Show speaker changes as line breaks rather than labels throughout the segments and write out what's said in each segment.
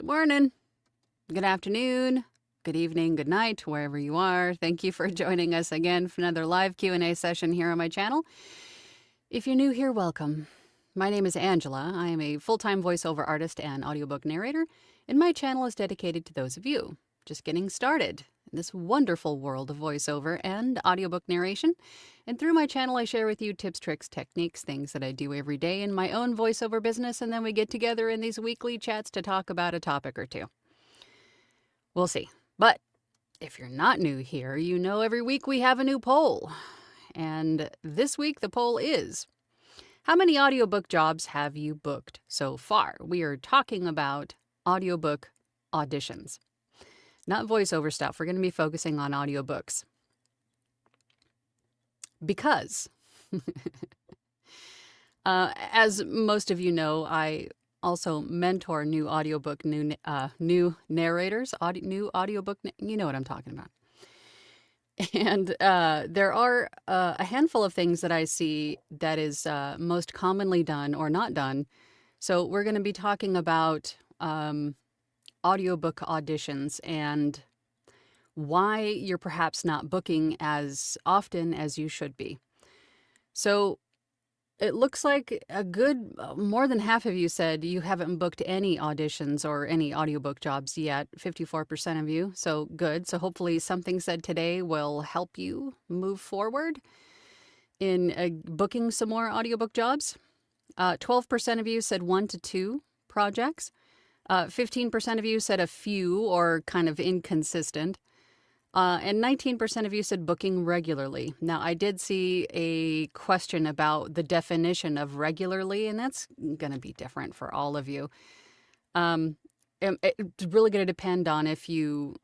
Good morning, good afternoon, good evening, good night, wherever you are. Thank you for joining us again for another live Q&A session here on my channel. If you're new here, welcome. My name is Angela. I am a full-time voiceover artist and audiobook narrator, and my channel is dedicated to those of you just getting started in this wonderful world of voiceover and audiobook narration. And through my channel, I share with you tips, tricks, techniques, things that I do every day in my own voiceover business, and then we get together in these weekly chats to talk about a topic or two. We'll see. But if you're not new here, you know every week we have a new poll. And this week the poll is, how many audiobook jobs have you booked so far? We are talking about audiobook auditions. Not voiceover stuff. We're going to be focusing on audiobooks. Because, as most of you know, I also mentor new audiobook, new narrators, new audiobook, you know what I'm talking about. And there are a handful of things that I see that is most commonly done or not done. So we're going to be talking about audiobook auditions and why you're perhaps not booking as often as you should be. So it looks like a good more than half of you said you haven't booked any auditions or any audiobook jobs yet, 54% of you. So good. So hopefully something said today will help you move forward in booking some more audiobook jobs. 12% of you said 1 to 2 projects. 15% of you said a few or kind of inconsistent. And 19% of you said booking regularly. Now, I did see a question about the definition of regularly, and that's going to be different for all of you. It's really going to depend on if you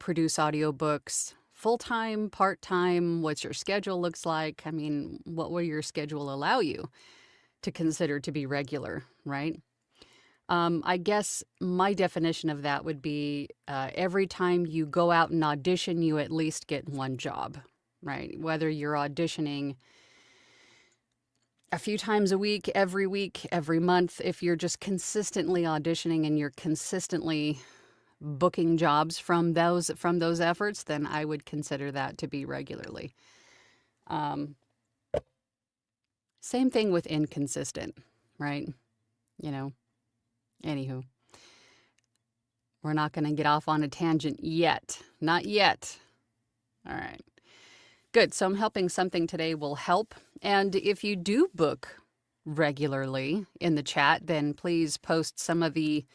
produce audiobooks full-time, part-time, what your schedule looks like. I mean, what will your schedule allow you to consider to be regular, right? I guess my definition of that would be every time you go out and audition, you at least get one job, right? Whether you're auditioning a few times a week, every month, if you're just consistently auditioning and you're consistently booking jobs from those efforts, then I would consider that to be regularly. Same thing with inconsistent, right? You know. Anywho, we're not going to get off on a tangent yet. Not yet. All right. Good. So I'm hoping something today will help. And if you do book regularly in the chat, then please post some of the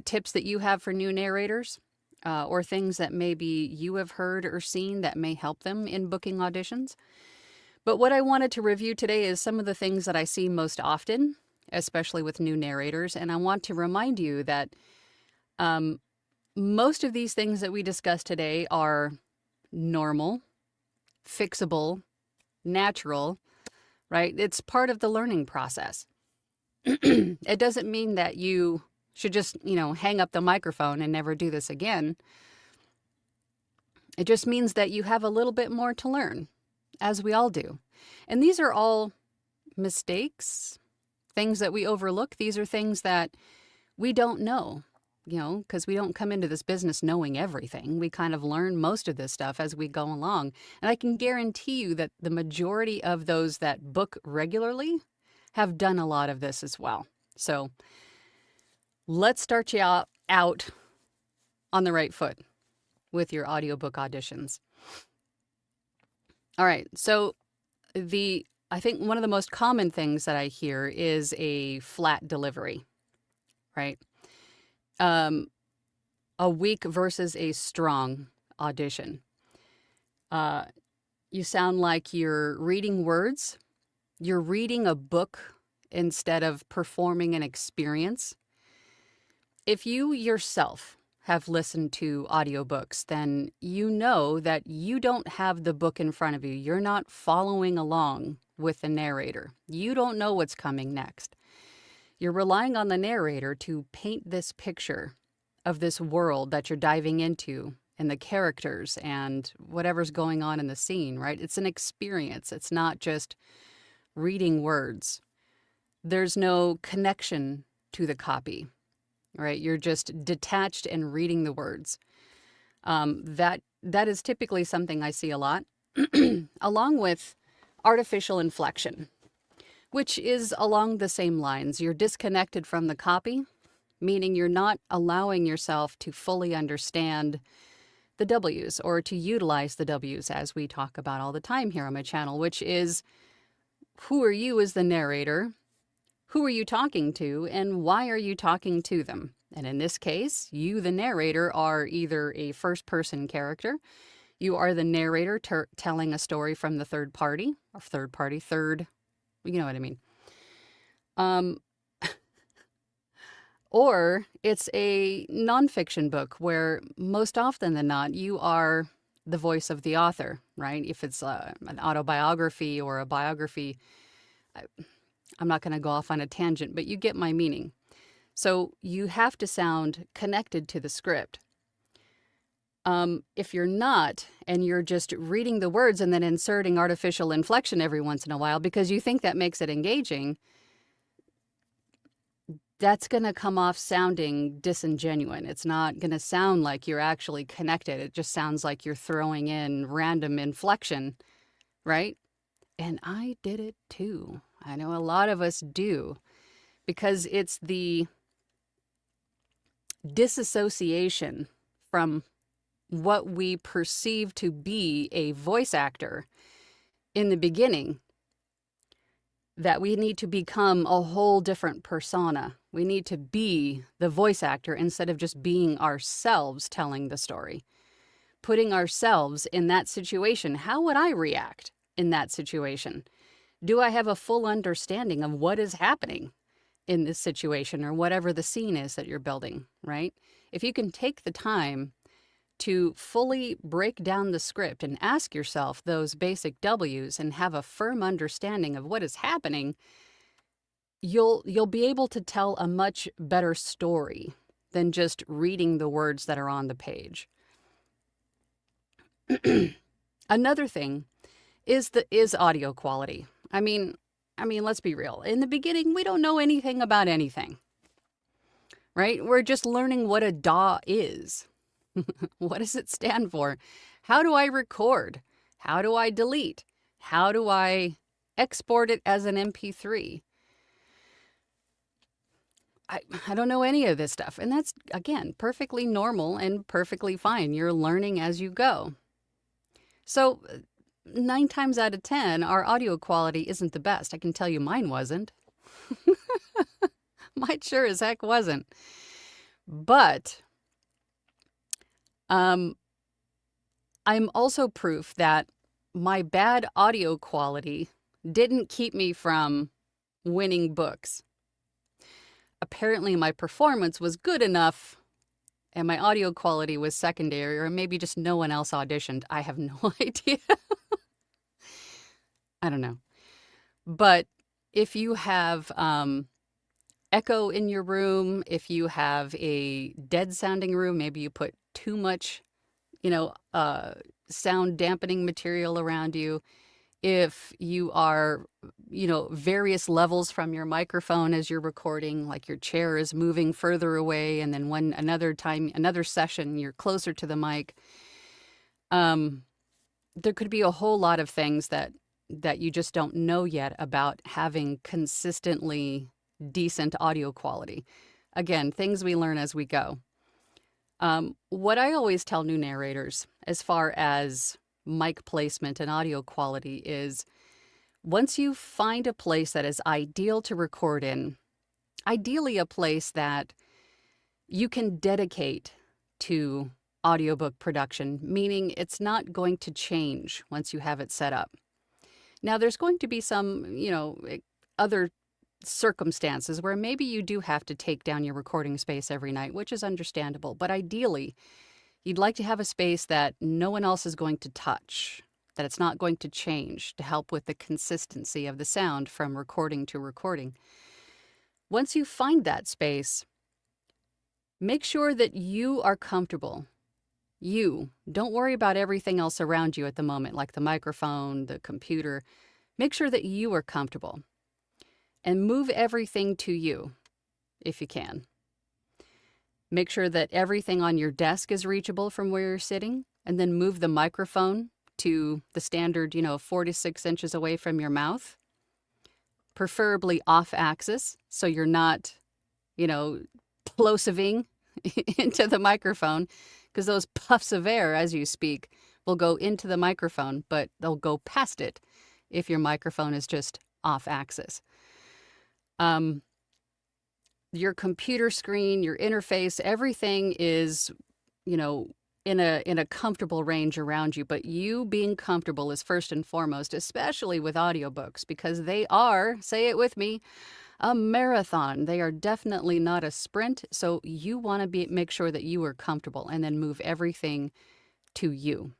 tips that you have for new narrators or things that maybe you have heard or seen that may help them in booking auditions. But what I wanted to review today is some of the things that I see most often, especially with new narrators. And I want to remind you that most of these things that we discussed today are normal, fixable, natural, right? It's part of the learning process. It doesn't mean that you should just, hang up the microphone and never do this again. It just means that you have a little bit more to learn, as we all do. And these are all mistakes, things that we overlook. These are things that we don't know, because we don't come into this business knowing everything. We kind of learn most of this stuff as we go along. And I can guarantee you that the majority of those that book regularly have done a lot of this as well. So let's start you out on the right foot with your audiobook auditions. All right. So I think one of the most common things that I hear is a flat delivery, right? A weak versus a strong audition. You sound like you're reading words. You're reading a book instead of performing an experience. If you yourself have listened to audiobooks, then you know that you don't have the book in front of you. You're not following along with the narrator. You don't know what's coming next. You're relying on the narrator to paint this picture of this world that you're diving into and the characters and whatever's going on in the scene, right? It's an experience. It's not just reading words. There's no connection to the copy, right? You're just detached and reading the words. That is typically something I see a lot, along with artificial inflection, which is along the same lines. You're disconnected from the copy, meaning you're not allowing yourself to fully understand the W's or to utilize the W's, as we talk about all the time here on my channel, which is, who are you as the narrator? Who are you talking to, and why are you talking to them? And in this case, you, the narrator, are either a first-person character, you are the narrator telling a story from the third party, or you know what I mean. Or it's a nonfiction book where most often than not, you are the voice of the author, right? If it's an autobiography or a biography, I'm not going to go off on a tangent, but you get my meaning. So you have to sound connected to the script. If you're not, and you're just reading the words and then inserting artificial inflection every once in a while because you think that makes it engaging, that's going to come off sounding disingenuous. It's not going to sound like you're actually connected. It just sounds like you're throwing in random inflection, right? And I did it too. I know a lot of us do, because it's the disassociation from what we perceive to be a voice actor in the beginning that we need to become a whole different persona. We need to be the voice actor instead of just being ourselves telling the story. Putting ourselves in that situation. How would I react in that situation? Do I have a full understanding of what is happening in this situation or whatever the scene is that you're building, right? If you can take the time to fully break down the script and ask yourself those basic W's and have a firm understanding of what is happening, you'll be able to tell a much better story than just reading the words that are on the page. Another thing is audio quality. I mean, let's be real. In the beginning, we don't know anything about anything, right? We're just learning what a DAW is. What does it stand for? How do I record? How do I delete? How do I export it as an MP3? I don't know any of this stuff. And that's, again, perfectly normal and perfectly fine. You're learning as you go. So 9 times out of 10, our audio quality isn't the best. I can tell you mine wasn't. Mine sure as heck wasn't. But I'm also proof that my bad audio quality didn't keep me from winning books. Apparently my performance was good enough and my audio quality was secondary, or maybe just no one else auditioned. I have no idea. I don't know. But if you have echo in your room, if you have a dead sounding room, maybe you put too much, sound dampening material around you. If you are, various levels from your microphone as you're recording, like your chair is moving further away, and then another session, you're closer to the mic. There could be a whole lot of things that you just don't know yet about having consistently decent audio quality. Again, things we learn as we go. What I always tell new narrators as far as mic placement and audio quality is, once you find a place that is ideal to record in, ideally a place that you can dedicate to audiobook production, meaning it's not going to change once you have it set up. Now, there's going to be some, other circumstances where maybe you do have to take down your recording space every night, which is understandable. But ideally, you'd like to have a space that no one else is going to touch, that it's not going to change, to help with the consistency of the sound from recording to recording. Once you find that space, make sure that you are comfortable. You. Don't worry about everything else around you at the moment, like the microphone, the computer. Make sure that you are comfortable. And move everything to you, if you can. Make sure that everything on your desk is reachable from where you're sitting, and then move the microphone to the standard, 4 to 6 inches away from your mouth, preferably off axis, so you're not, plosiving into the microphone, because those puffs of air as you speak will go into the microphone, but they'll go past it if your microphone is just off axis. Your computer screen, your interface, everything is, in a comfortable range around you. But you being comfortable is first and foremost, especially with audiobooks, because they are, say it with me, a marathon. They are definitely not a sprint. So you want to make sure that you are comfortable, and then move everything to you.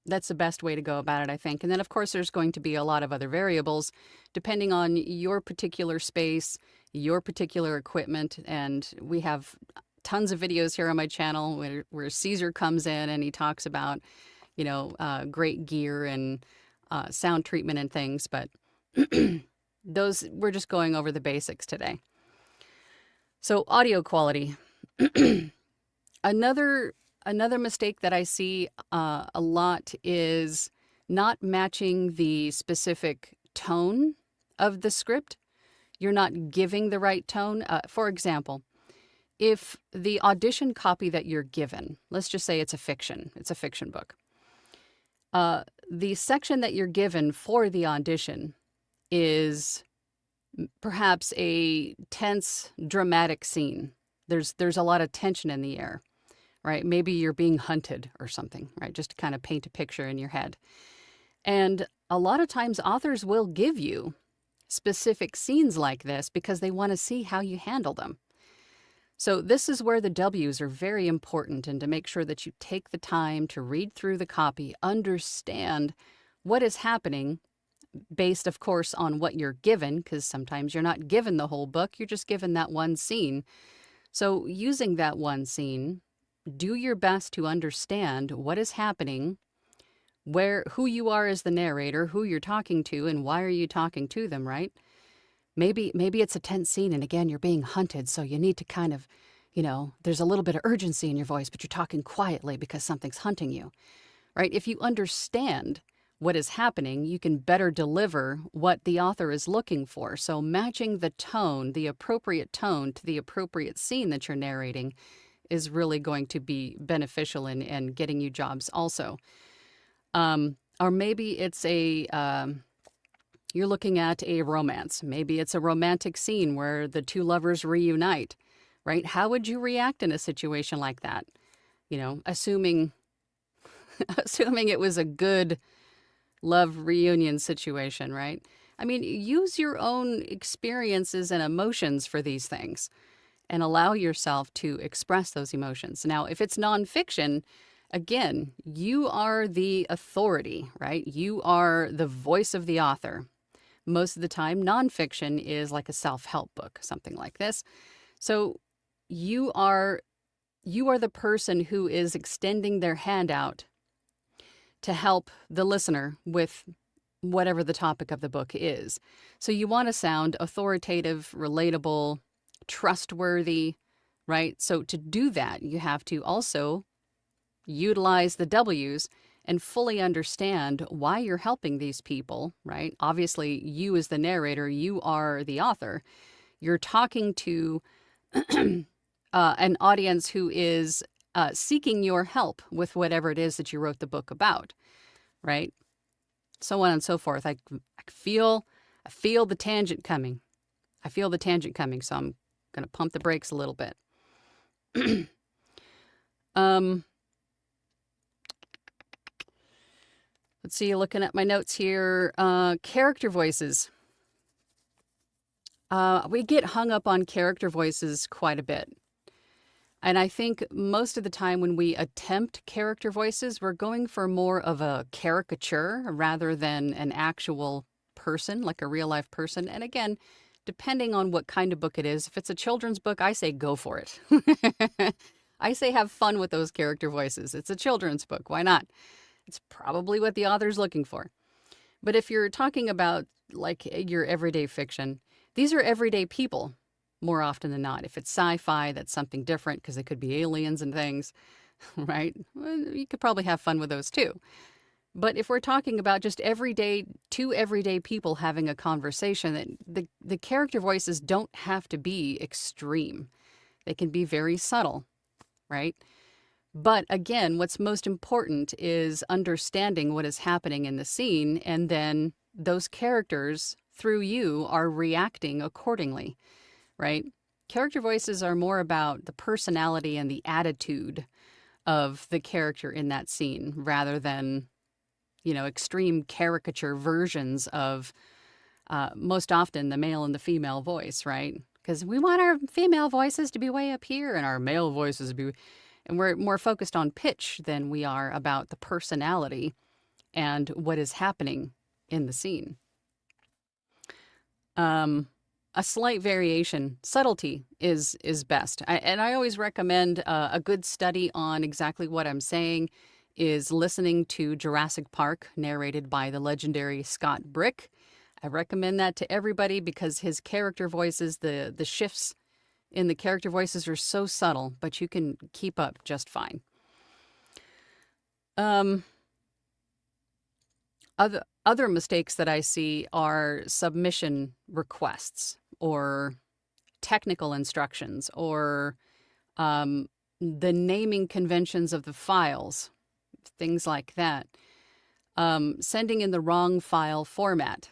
That's the best way to go about it, I think. And then, of course, there's going to be a lot of other variables depending on your particular space, your particular equipment. And we have tons of videos here on my channel where Caesar comes in and he talks about, great gear and sound treatment and things. But we're just going over the basics today. So audio quality. Another mistake that I see a lot is not matching the specific tone of the script. You're not giving the right tone. For example, if the audition copy that you're given, let's just say it's a fiction book. The section that you're given for the audition is perhaps a tense, dramatic scene. There's a lot of tension in the air. Right? Maybe you're being hunted or something, right? Just to kind of paint a picture in your head. And a lot of times authors will give you specific scenes like this because they want to see how you handle them. So this is where the W's are very important, and to make sure that you take the time to read through the copy, understand what is happening based, of course, on what you're given, because sometimes you're not given the whole book, you're just given that one scene. So using that one scene, do your best to understand what is happening, who you are as the narrator, who you're talking to, and why are you talking to them, right? Maybe it's a tense scene, and again, you're being hunted, so you need to kind of, there's a little bit of urgency in your voice, but you're talking quietly because something's hunting you, right? If you understand what is happening, you can better deliver what the author is looking for. So matching the tone, the appropriate tone to the appropriate scene that you're narrating is really going to be beneficial in getting you jobs also. Or maybe it's you're looking at a romance. Maybe it's a romantic scene where the two lovers reunite, right? How would you react in a situation like that? Assuming it was a good love reunion situation, right? I mean, use your own experiences and emotions for these things, and allow yourself to express those emotions. Now, if it's nonfiction, again, you are the authority, right? You are the voice of the author. Most of the time, nonfiction is like a self-help book, something like this. So you are the person who is extending their hand out to help the listener with whatever the topic of the book is. So you want to sound authoritative, relatable, trustworthy, right? So to do that, you have to also utilize the W's and fully understand why you're helping these people, right? Obviously, you as the narrator, you are the author. You're talking to an audience who is seeking your help with whatever it is that you wrote the book about, right? So on and so forth. I feel the tangent coming. So I'm going to pump the brakes a little bit. Let's see, looking at my notes here, character voices. We get hung up on character voices quite a bit. And I think most of the time when we attempt character voices, we're going for more of a caricature rather than an actual person, like a real life person. And again, depending on what kind of book it is, if it's a children's book, I say go for it. I say have fun with those character voices. It's a children's book. Why not? It's probably what the author's looking for. But if you're talking about like your everyday fiction, these are everyday people, more often than not. If it's sci-fi, that's something different because it could be aliens and things, right? Well, you could probably have fun with those too. But if we're talking about just two everyday people having a conversation, that the character voices don't have to be extreme. They can be very subtle, right? But again, what's most important is understanding what is happening in the scene, and then those characters, through you, are reacting accordingly, right? Character voices are more about the personality and the attitude of the character in that scene rather than, extreme caricature versions of most often the male and the female voice, right? Because we want our female voices to be way up here and our male voices to be. And we're more focused on pitch than we are about the personality and what is happening in the scene. A slight variation, subtlety is best. And I always recommend a good study on exactly what I'm saying is listening to Jurassic Park, narrated by the legendary Scott Brick. I recommend that to everybody because his character voices, the shifts in the character voices are so subtle, but you can keep up just fine. Other mistakes that I see are submission requests or technical instructions or the naming conventions of the files, things like that. Sending in the wrong file format.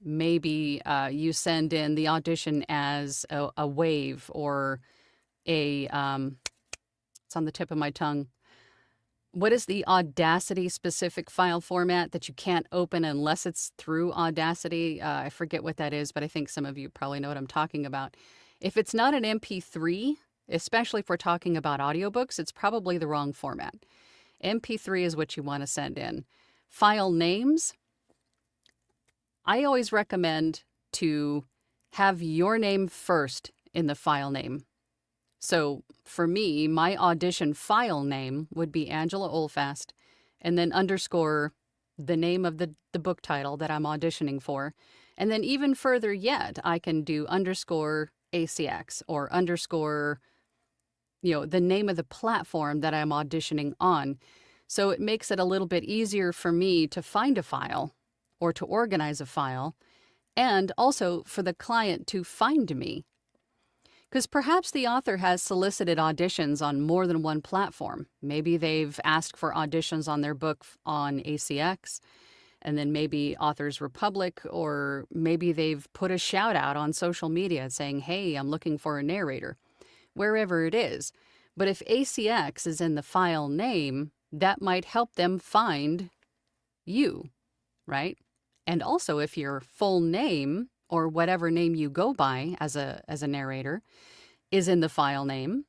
Maybe you send in the audition as a wave or it's on the tip of my tongue. What is the Audacity specific file format that you can't open unless it's through Audacity? I forget what that is, but I think some of you probably know what I'm talking about. If it's not an MP3, especially if we're talking about audiobooks, it's probably the wrong format. MP3 is what you want to send in. File names, I always recommend to have your name first in the file name. So for me, my audition file name would be Angela Oldfast, and then underscore the name of the book title that I'm auditioning for. And then even further yet, I can do underscore ACX or underscore, the name of the platform that I'm auditioning on. So it makes it a little bit easier for me to find a file or to organize a file, and also for the client to find me. Because perhaps the author has solicited auditions on more than one platform. Maybe they've asked for auditions on their book on ACX, and then maybe Authors Republic, or maybe they've put a shout out on social media saying, hey, I'm looking for a narrator, wherever it is. But if ACX is in the file name, that might help them find you, right? And also if your full name or whatever name you go by as a narrator is in the file name,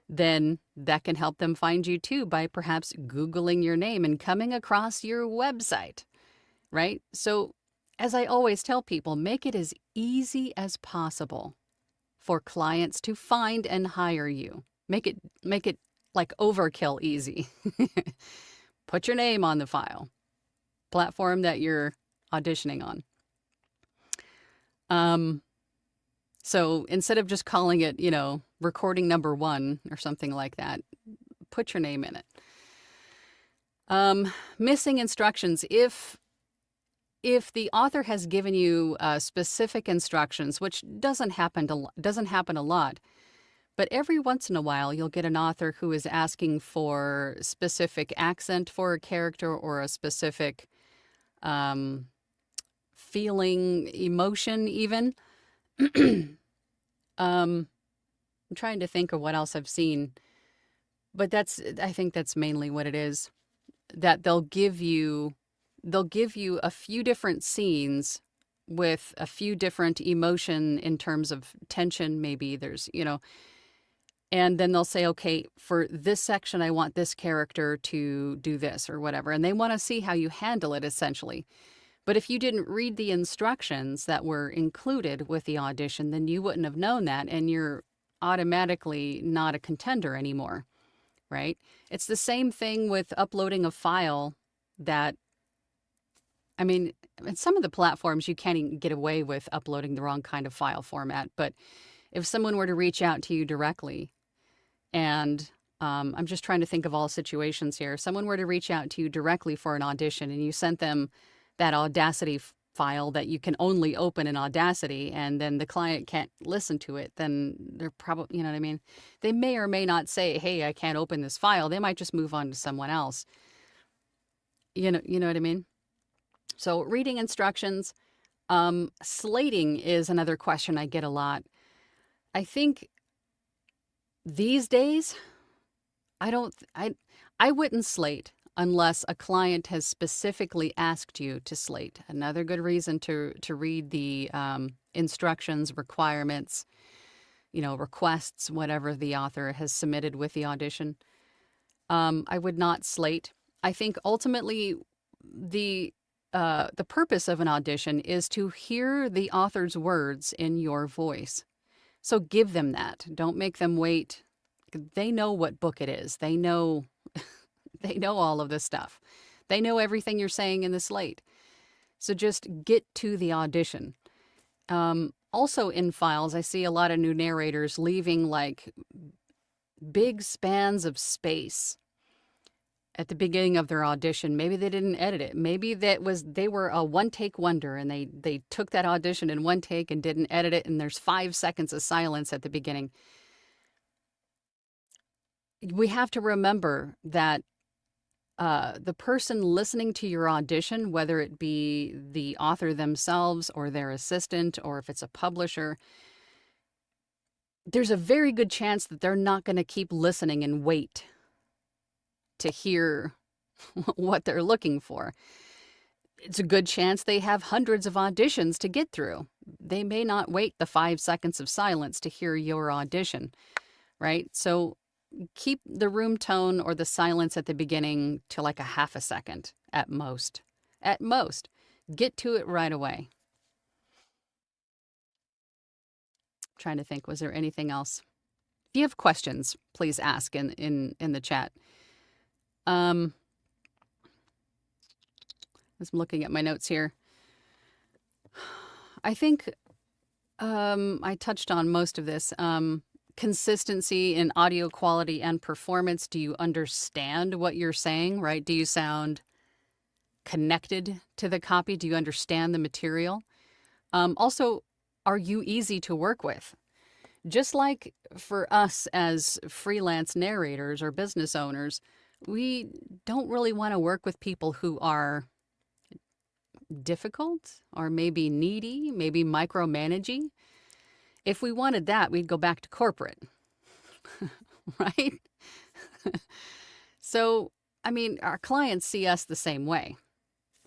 then that can help them find you too by perhaps Googling your name and coming across your website, right? So as I always tell people, make it as easy as possible for clients to find and hire you. Make it like overkill easy. Put your name on the file, platform that you're auditioning on. So instead of just calling it, recording number 1 or something like that, put your name in it. Missing instructions. If the author has given you specific instructions, which doesn't happen a lot, but every once in a while you'll get an author who is asking for specific accent for a character or a specific feeling, emotion even. I'm trying to think of what else I've seen, but I think that's mainly what it is, that they'll give you a few different scenes with a few different emotion in terms of tension. Maybe there's, and then they'll say, okay, for this section, I want this character to do this or whatever. And they want to see how you handle it essentially. But if you didn't read the instructions that were included with the audition, then you wouldn't have known that, and you're automatically not a contender anymore, right? It's the same thing with uploading a file that, in some of the platforms, you can't even get away with uploading the wrong kind of file format. But If someone were to reach out to you directly, and I'm just trying to think of all situations here. If someone were to reach out to you directly for an audition and you sent them that Audacity file that you can only open in Audacity, and then the client can't listen to it, then they're probably, you know what I mean? They may or may not say, hey, I can't open this file. They might just move on to someone else. You know what I mean? So reading instructions. Slating is another question I get a lot. I think these days, I don't, I wouldn't slate unless a client has specifically asked you to slate. Another good reason to read the instructions, requirements, requests, whatever the author has submitted with the audition. I would not slate. I think ultimately the purpose of an audition is to hear the author's words in your voice. So give them that. Don't make them wait. They know what book it is. They know they know all of this stuff. They know everything you're saying in the slate. So just get to the audition. Also in files, I see a lot of new narrators leaving like big spans of space at the beginning of their audition. Maybe they didn't edit it. Maybe they were a one-take wonder and they took that audition in one take and didn't edit it, and there's 5 seconds of silence at the beginning. We have to remember that the person listening to your audition, whether it be the author themselves or their assistant, or if it's a publisher, there's a very good chance that they're not going to keep listening and wait to hear what they're looking for. It's a good chance they have hundreds of auditions to get through. They may not wait the 5 seconds of silence to hear your audition, right? So keep the room tone or the silence at the beginning to like a half a second at most. At most. Get to it right away. I'm trying to think, was there anything else? If you have questions, please ask in the chat. As I'm looking at my notes here, I think I touched on most of this. Consistency in audio quality and performance. Do you understand what you're saying, right? Do you sound connected to the copy? Do you understand the material? Also, are you easy to work with? Just like for us as freelance narrators or business owners, we don't really want to work with people who are difficult or maybe needy, maybe micromanaging. If we wanted that, we'd go back to corporate, right? So, I mean, our clients see us the same way,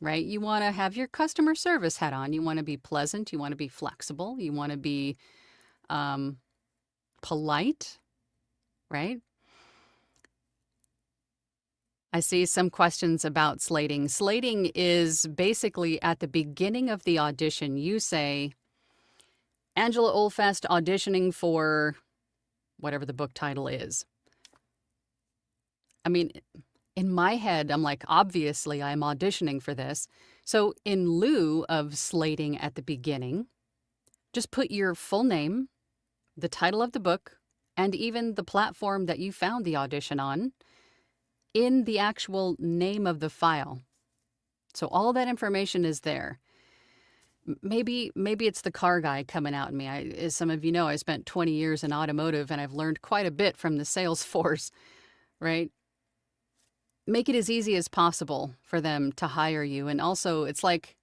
right? You want to have your customer service hat on. You want to be pleasant. You want to be flexible. You want to be polite, right? I see some questions about slating. Slating is basically at the beginning of the audition, you say, Angela Olfest auditioning for whatever the book title is. I mean, in my head, I'm like, obviously I'm auditioning for this. So in lieu of slating at the beginning, just put your full name, the title of the book, and even the platform that you found the audition on in the actual name of the file. So all that information is there. Maybe it's the car guy coming out in me. As some of you know, I spent 20 years in automotive and I've learned quite a bit from the sales force, right? Make it as easy as possible for them to hire you. And also, it's like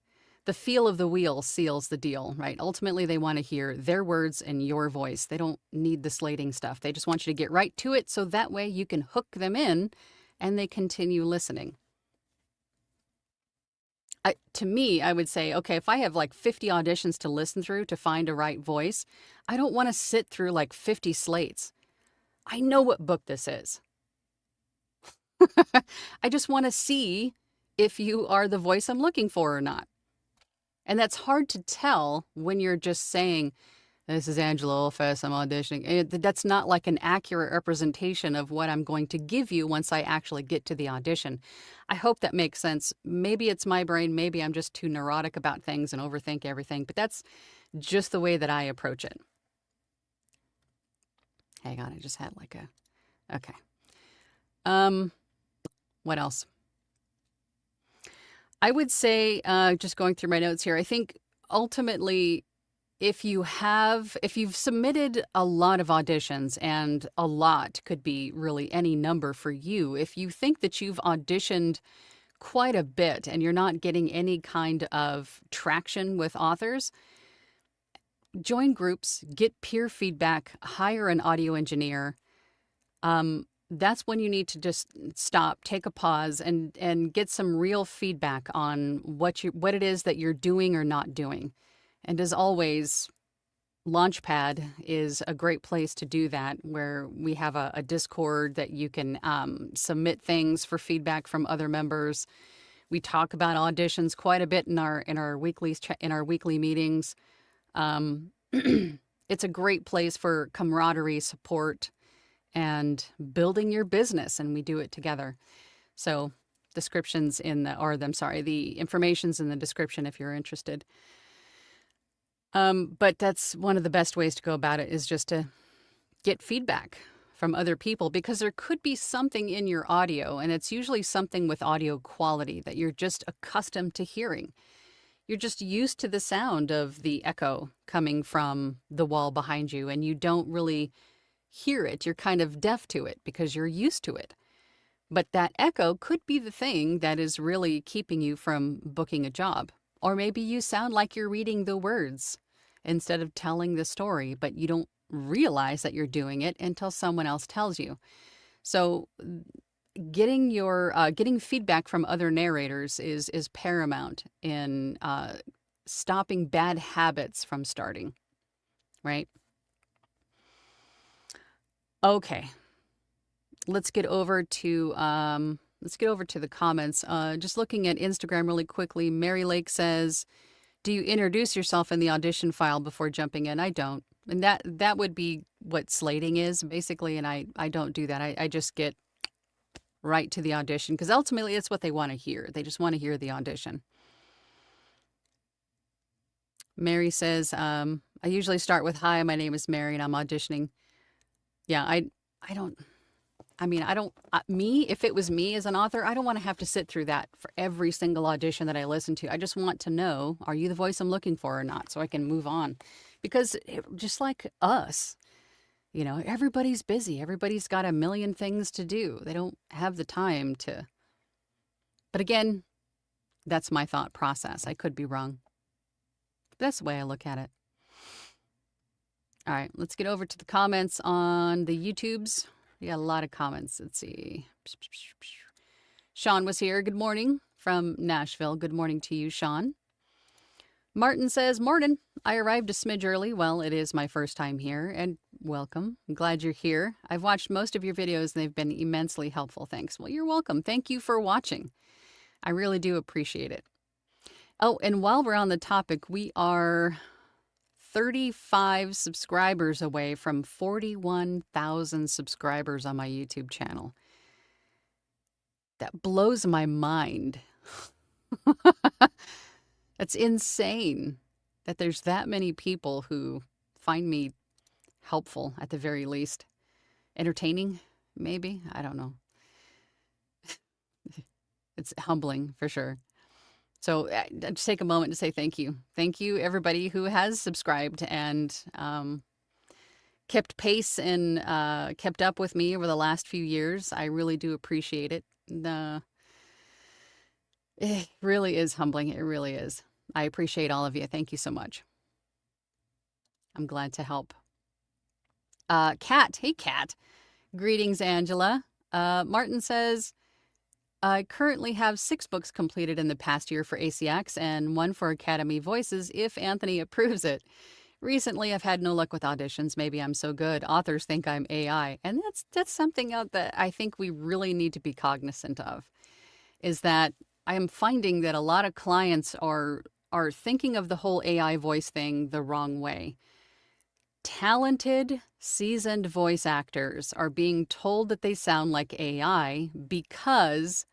the feel of the wheel seals the deal, right? Ultimately, they want to hear their words and your voice. They don't need the slating stuff. They just want you to get right to it so that way you can hook them in and they continue listening. To me, I would say, okay, if I have like 50 auditions to listen through to find a right voice, I don't want to sit through like 50 slates. I know what book this is. I just want to see if you are the voice I'm looking for or not. And that's hard to tell when you're just saying, this is Angela Olfest, I'm auditioning. That's not like an accurate representation of what I'm going to give you once I actually get to the audition. I hope that makes sense. Maybe it's my brain. Maybe I'm just too neurotic about things and overthink everything. But that's just the way that I approach it. Hang on, I just had like a... Okay. What else? I would say, just going through my notes here, I think ultimately, if you've submitted a lot of auditions, and a lot could be really any number for you, if you think that you've auditioned quite a bit and you're not getting any kind of traction with authors, join groups, get peer feedback, hire an audio engineer. That's when you need to just stop, take a pause, and get some real feedback on what it is that you're doing or not doing. And as always, Launchpad is a great place to do that, where we have a Discord that you can submit things for feedback from other members. We talk about auditions quite a bit in our weekly meetings. It's a great place for camaraderie, support, and building your business, and we do it together. So the information's in the description if you're interested. But that's one of the best ways to go about it, is just to get feedback from other people, because there could be something in your audio, and it's usually something with audio quality that you're just accustomed to hearing. You're just used to the sound of the echo coming from the wall behind you, and you don't really hear it. You're kind of deaf to it because you're used to it. But that echo could be the thing that is really keeping you from booking a job. Or maybe you sound like you're reading the words instead of telling the story, but you don't realize that you're doing it until someone else tells you. So getting feedback from other narrators is paramount in stopping bad habits from starting, right? Okay, let's get over to the comments. Just looking at Instagram really quickly, Mary Lake says, "Do you introduce yourself in the audition file before jumping in?" I don't, and that would be what slating is basically, and I don't do that. I just get right to the audition, because ultimately it's what they want to hear. They just want to hear the audition. Mary says, "I usually start with, 'Hi, my name is Mary and I'm auditioning.'" Yeah, if it was me as an author, I don't want to have to sit through that for every single audition that I listen to. I just want to know, are you the voice I'm looking for or not, so I can move on. Because just like us, everybody's busy. Everybody's got a million things to do. They don't have the time to. But again, that's my thought process. I could be wrong. But that's the way I look at it. All right, let's get over to the comments on the YouTubes. We got a lot of comments. Let's see. Sean was here. Good morning from Nashville. Good morning to you, Sean. Martin says, "Morning. I arrived a smidge early. Well, it is my first time here, and welcome. I'm glad you're here. I've watched most of your videos, and they've been immensely helpful. Thanks." Well, you're welcome. Thank you for watching. I really do appreciate it. Oh, and while we're on the topic, we are 35 subscribers away from 41,000 subscribers on my YouTube channel. That blows my mind. It's insane that there's that many people who find me helpful, at the very least. Entertaining, maybe? I don't know. It's humbling, for sure. So just take a moment to say thank you. Thank you, everybody who has subscribed and kept pace and kept up with me over the last few years. I really do appreciate it. It really is humbling. It really is. I appreciate all of you. Thank you so much. I'm glad to help. Kat. Hey, Kat. Greetings, Angela. Martin says, "I currently have 6 books completed in the past year for ACX and 1 for Academy Voices if Anthony approves it. Recently, I've had no luck with auditions. Maybe I'm so good. Authors think I'm AI." And that's something that I think we really need to be cognizant of, is that I am finding that a lot of clients are thinking of the whole AI voice thing the wrong way. Talented, seasoned voice actors are being told that they sound like AI because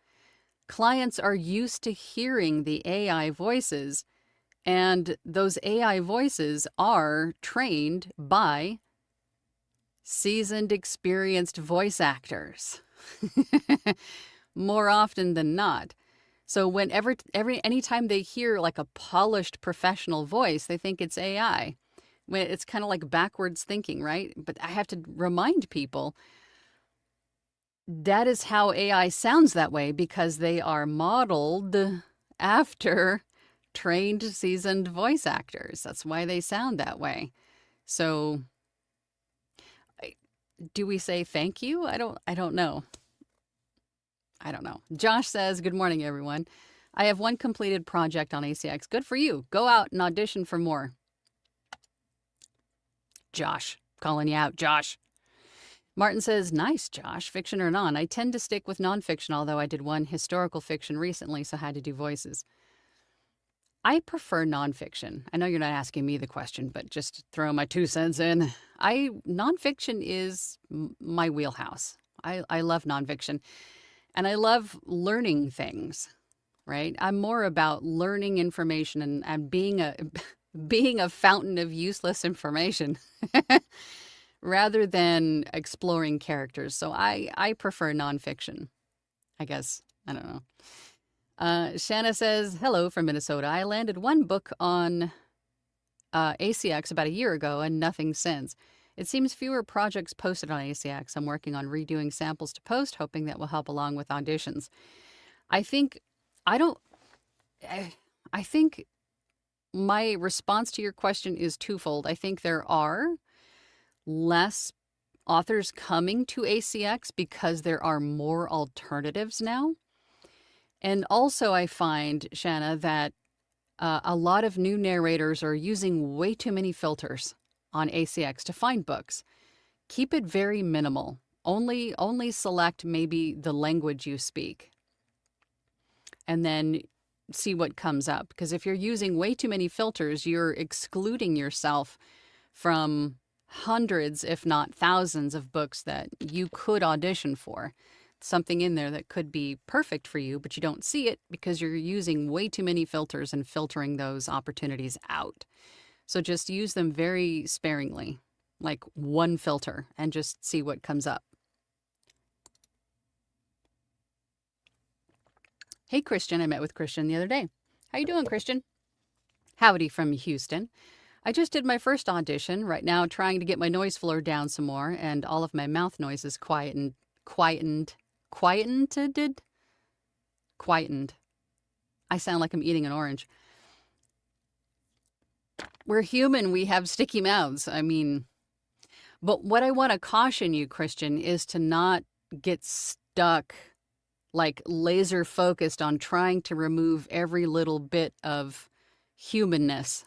clients are used to hearing the AI voices, and those AI voices are trained by seasoned, experienced voice actors more often than not. So whenever anytime they hear like a polished professional voice, they think it's AI. When it's kind of like backwards thinking, right? But I have to remind people that is how AI sounds that way because they are modeled after trained, seasoned voice actors. That's why they sound that way. So do we say thank you? I don't know. I don't know. Josh says, "Good morning, everyone. I have one completed project on ACX. Good for you. Go out and audition for more." Josh, calling you out, Josh. Martin says, "Nice, Josh. Fiction or non? I tend to stick with nonfiction, although I did one historical fiction recently, so I had to do voices." I prefer nonfiction. I know you're not asking me the question, but just throw my 2 cents in. Nonfiction is my wheelhouse. I love nonfiction, and I love learning things. Right? I'm more about learning information and being a being a fountain of useless information rather than exploring characters. So I prefer nonfiction. I guess. I don't know. Shanna says, "Hello from Minnesota. I landed one book on ACX about a year ago and nothing since. It seems fewer projects posted on ACX. I'm working on redoing samples to post, hoping that will help along with auditions." I think I don't I think my response to your question is twofold. I think there are less authors coming to ACX because there are more alternatives now. And also I find, Shanna, that a lot of new narrators are using way too many filters on ACX to find books. Keep it very minimal. Only select maybe the language you speak. And then see what comes up. Because if you're using way too many filters, you're excluding yourself from hundreds, if not thousands, of books that you could audition for. Something in there that could be perfect for you, but you don't see it because you're using way too many filters and filtering those opportunities out. So just use them very sparingly, like one filter, and just see what comes up. Hey, Christian. I met with Christian the other day. How you doing, Christian? Howdy from Houston. I just did my first audition. Right now, trying to get my noise floor down some more, and all of my mouth noises quietened. I sound like I'm eating an orange. We're human. We have sticky mouths. I mean, but what I want to caution you, Christian, is to not get stuck, like laser focused on trying to remove every little bit of humanness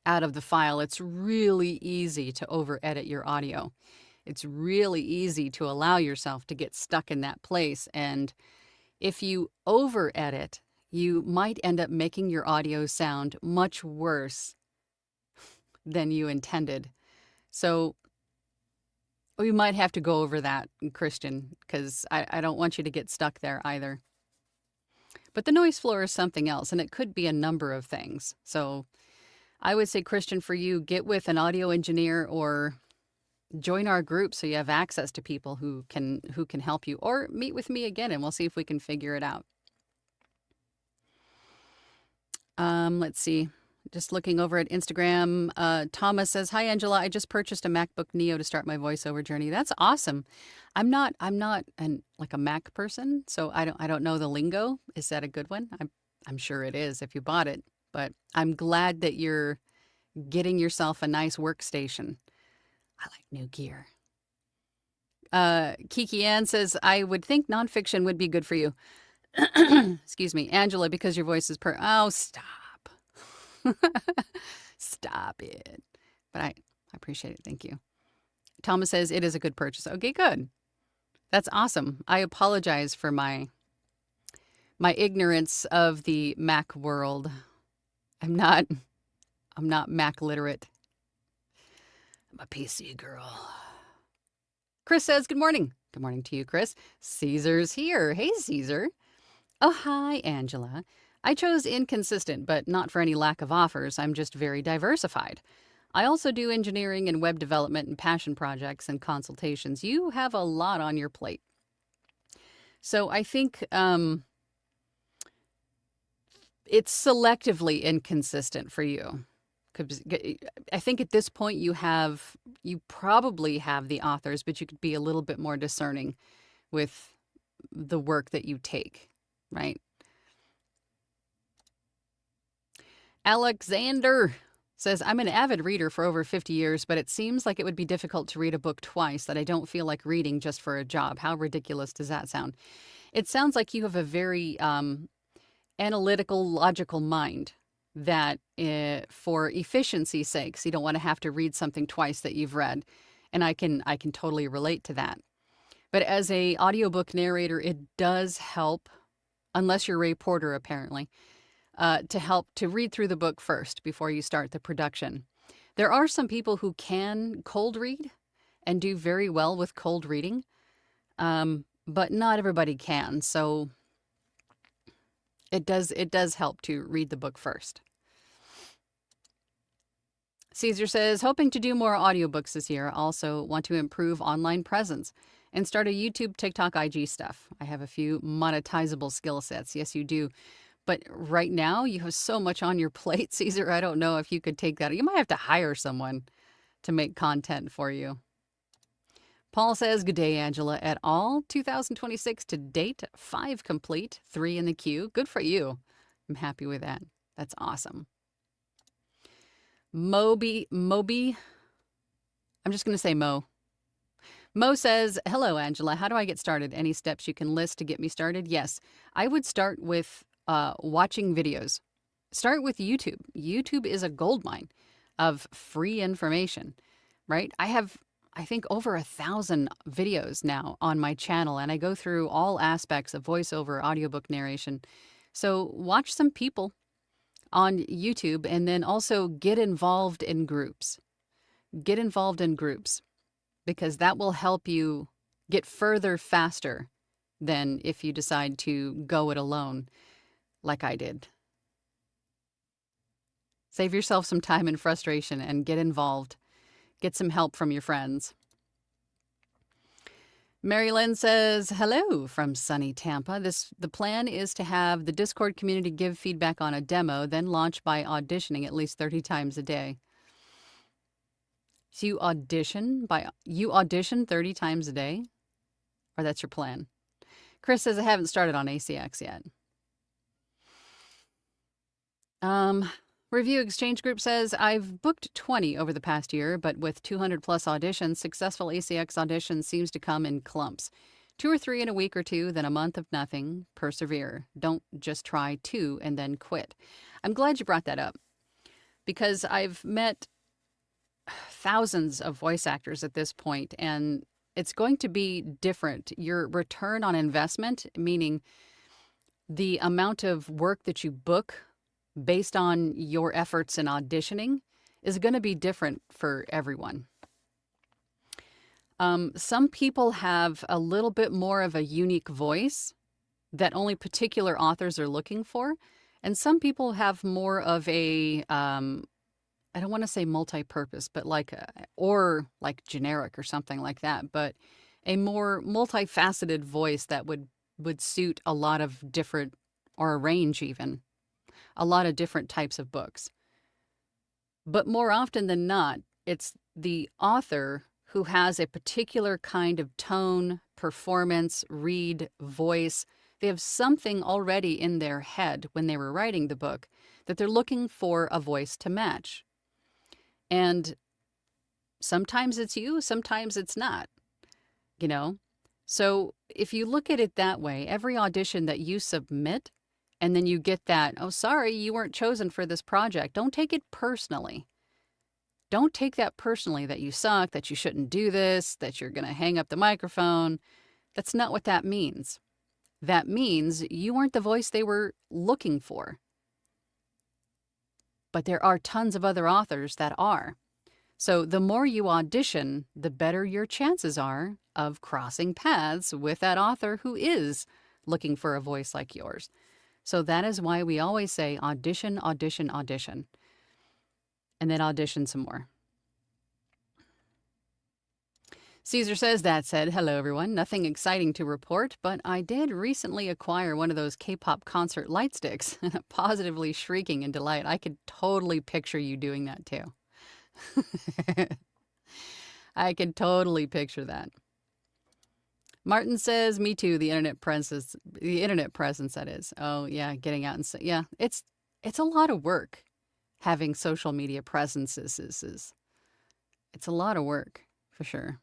out of the file. It's really easy to over edit your audio. It's really easy to allow yourself to get stuck in that place. And if you over edit, you might end up making your audio sound much worse than you intended. So we might have to go over that, Christian, because I don't want you to get stuck there either. But the noise floor is something else, and it could be a number of things. So I would say, Christian, for you, get with an audio engineer or join our group so you have access to people who can help you, or meet with me again and we'll see if we can figure it out. Let's see. Just looking over at Instagram, Thomas says, "Hi, Angela. I just purchased a MacBook Neo to start my voiceover journey." That's awesome. I'm not like a Mac person, so I don't know the lingo. Is that a good one? I'm sure it is if you bought it, but I'm glad that you're getting yourself a nice workstation. I like new gear. Kiki Ann says, "I would think nonfiction would be good for you." Excuse me, Angela, because your voice is oh, stop. Stop it. But I appreciate it. Thank you. Thomas says it is a good purchase. Okay, good. That's awesome. I apologize for my ignorance of the Mac world. I'm not Mac literate. I'm a PC girl. Chris says, "Good morning." Good morning to you, Chris. Caesar's here. Hey, Caesar. Oh, hi, Angela. I chose inconsistent, but not for any lack of offers. I'm just very diversified. I also do engineering and web development and passion projects and consultations. You have a lot on your plate. So I think it's selectively inconsistent for you. I think at this point you probably have the authors, but you could be a little bit more discerning with the work that you take, right? Alexander says, I'm an avid reader for over 50 years, but it seems like it would be difficult to read a book twice that I don't feel like reading just for a job. How ridiculous does that sound? It sounds like you have a very analytical, logical mind that for efficiency's sakes, you don't want to have to read something twice that you've read. And I can totally relate to that. But as a audiobook narrator, it does help, unless you're Ray Porter, apparently, to help to read through the book first before you start the production. There are some people who can cold read and do very well with cold reading, but not everybody can. So it does help to read the book first. Caesar says, hoping to do more audiobooks this year. Also want to improve online presence and start a YouTube, TikTok, IG stuff. I have a few monetizable skill sets. Yes, you do. But right now you have so much on your plate, Caesar. I don't know if you could take that. You might have to hire someone to make content for you. Paul says, good day, Angela et al. 2026 to date, 5 complete, 3 in the queue. Good for you. I'm happy with that. That's awesome. Moby, I'm just going to say Mo. Mo says, hello, Angela. How do I get started? Any steps you can list to get me started? Yes, I would start with watching videos. Start with YouTube. YouTube is a goldmine of free information, right? I have, I think, over 1,000 videos now on my channel, and I go through all aspects of voiceover, audiobook narration. So watch some people on YouTube, and then also get involved in groups. Get involved in groups, because that will help you get further faster than if you decide to go it alone like I did. Save yourself some time and frustration and get involved. Get some help from your friends. Mary Lynn says, hello from sunny Tampa. The plan is to have the Discord community give feedback on a demo, then launch by auditioning at least 30 times a day. So you audition 30 times a day? Or that's your plan? Chris says, I haven't started on ACX yet. Review Exchange Group says, I've booked 20 over the past year, but with 200 plus auditions, successful ACX auditions seems to come in clumps. 2 or 3 in a week or 2, then a month of nothing. Persevere. Don't just try 2 and then quit. I'm glad you brought that up, because I've met thousands of voice actors at this point, and it's going to be different. Your return on investment, meaning the amount of work that you book based on your efforts in auditioning, is going to be different for everyone. Some people have a little bit more of a unique voice that only particular authors are looking for. And some people have more of a, I don't want to say multi-purpose, but or generic or something like that, but a more multifaceted voice that would suit a lot of different, or a range even, a lot of different types of books. But more often than not, it's the author who has a particular kind of tone, performance, read, voice. They have something already in their head when they were writing the book that they're looking for a voice to match. And sometimes it's you, sometimes it's not, you know? So if you look at it that way, every audition that you submit, and then you get that, oh, sorry, you weren't chosen for this project, don't take it personally. Don't take that personally, that you suck, that you shouldn't do this, that you're going to hang up the microphone. That's not what that means. That means you weren't the voice they were looking for. But there are tons of other authors that are. So the more you audition, the better your chances are of crossing paths with that author who is looking for a voice like yours. So that is why we always say audition, audition, audition. And then audition some more. Caesar says, that said, hello everyone. Nothing exciting to report, but I did recently acquire one of those K-pop concert light sticks, and I'm positively shrieking in delight. I could totally picture you doing that too. I could totally picture that. Martin says, me too, the internet presence, that is. Oh yeah, getting out and yeah, it's a lot of work having social media presences. It's a lot of work for sure.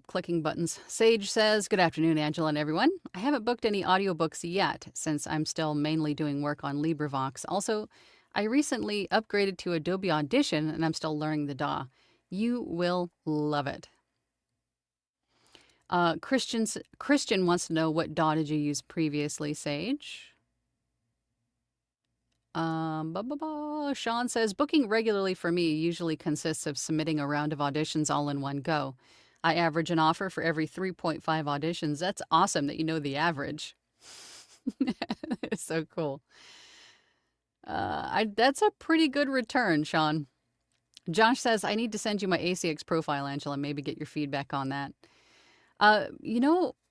Clicking buttons. Sage says, good afternoon, Angela and everyone. I haven't booked any audiobooks yet since I'm still mainly doing work on LibriVox. Also, I recently upgraded to Adobe Audition and I'm still learning the DAW. You will love it. Christian wants to know, what DAW did you use previously, Sage? Sean says, booking regularly for me usually consists of submitting a round of auditions all in one go. I average an offer for every 3.5 auditions. That's awesome that you know the average. It's so cool. That's a pretty good return, Sean. Josh says, I need to send you my ACX profile, Angela. Maybe get your feedback on that.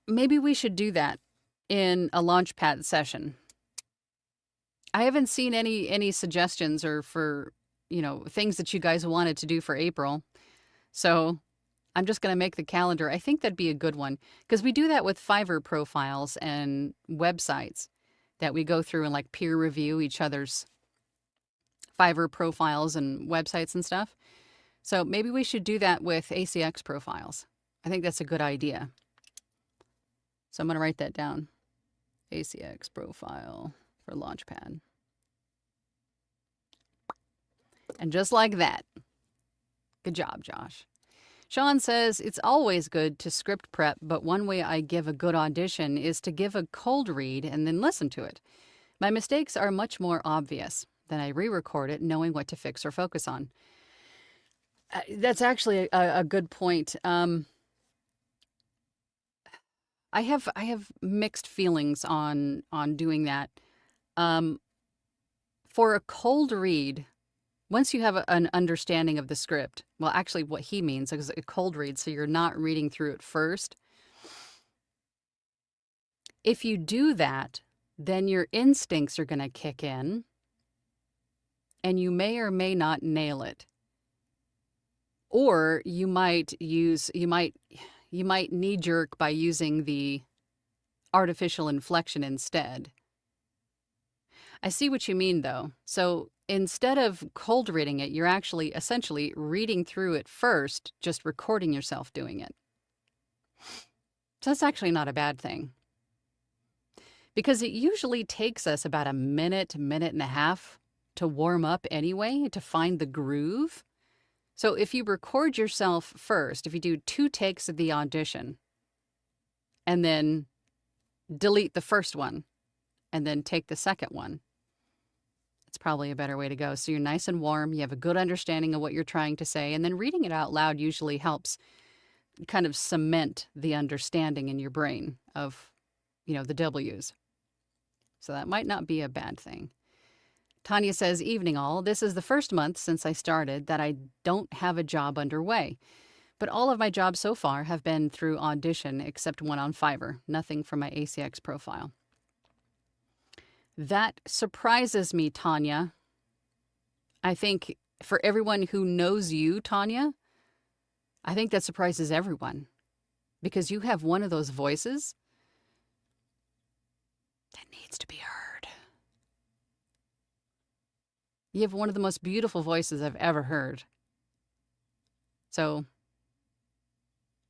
Maybe we should do that in a Launchpad session. I haven't seen any suggestions or for, things that you guys wanted to do for April. So I'm just going to make the calendar. I think that'd be a good one because we do that with Fiverr profiles and websites that we go through and like peer review each other's Fiverr profiles and websites and stuff. So maybe we should do that with ACX profiles. I think that's a good idea. So I'm going to write that down. ACX profile for Launchpad. And just like that. Good job, Josh. Sean says, it's always good to script prep, but one way I give a good audition is to give a cold read and then listen to it. My mistakes are much more obvious. Then I re-record it knowing what to fix or focus on. That's actually a good point. I have mixed feelings on doing that. For a cold read, once you have an understanding of the script, well, actually what he means is a cold read, so you're not reading through it first. If you do that, then your instincts are going to kick in, and you may or may not nail it. Or you might knee-jerk by using the artificial inflection instead. I see what you mean, though. So instead of cold reading it, you're actually essentially reading through it first, just recording yourself doing it. So that's actually not a bad thing. Because it usually takes us about a minute and a half to warm up anyway, to find the groove. So if you record yourself first, if you do 2 takes of the audition, and then delete the first one, and then take the second one, it's probably a better way to go. So you're nice and warm, you have a good understanding of what you're trying to say, and then reading it out loud usually helps kind of cement the understanding in your brain of, the W's. So that might not be a bad thing. Tanya says, evening all. This is the first month since I started that I don't have a job underway. But all of my jobs so far have been through Audition, except one on Fiverr. Nothing from my ACX profile. That surprises me, Tanya. I think for everyone who knows you, Tanya, I think that surprises everyone. Because you have one of those voices that needs to be heard. You have one of the most beautiful voices I've ever heard. So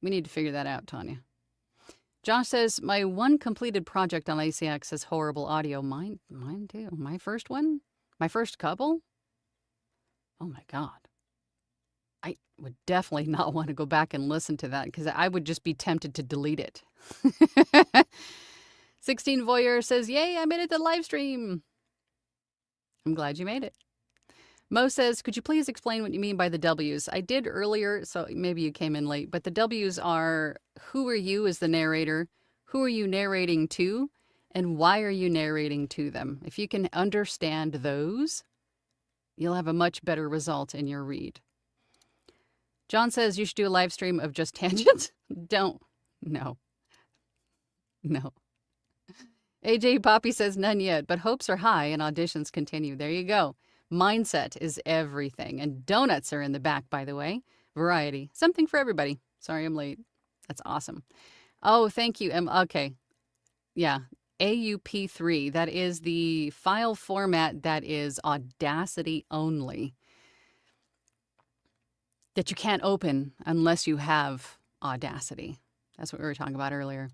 we need to figure that out, Tanya. Josh says, my one completed project on ACX has horrible audio. Mine too. My first one? My first couple? Oh my God. I would definitely not want to go back and listen to that because I would just be tempted to delete it. 16 Voyeur says, yay, I made it to the live stream. I'm glad you made it. Mo says, could you please explain what you mean by the W's? I did earlier, so maybe you came in late, but the W's are, who are you as the narrator? Who are you narrating to? And why are you narrating to them? If you can understand those, you'll have a much better result in your read. John says you should do a live stream of just tangents. Don't. No. No. AJ Poppy says none yet, but hopes are high and auditions continue. There you go. Mindset is everything. And donuts are in the back, by the way. Variety. Something for everybody. Sorry I'm late. That's awesome. Oh, thank you. Okay. Yeah. AUP3. That is the file format that is Audacity only, that you can't open unless you have Audacity. That's what we were talking about earlier.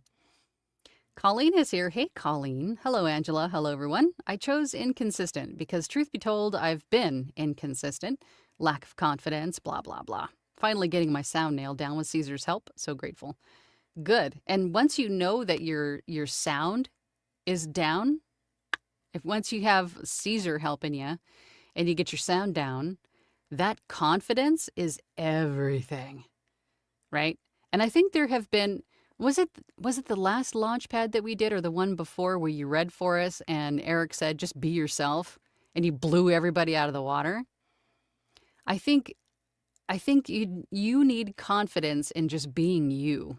Colleen is here. Hey, Colleen. Hello, Angela. Hello, everyone. I chose inconsistent because, truth be told, I've been inconsistent. Lack of confidence, blah, blah, blah. Finally getting my sound nailed down with Caesar's help. So grateful. Good. And once you know that your sound is down, if once you have Caesar helping you and you get your sound down, that confidence is everything, right? And I think there have been, was it the last launch pad that we did or the one before where you read for us and Eric said, just be yourself, and you blew everybody out of the water? I think you need confidence in just being you.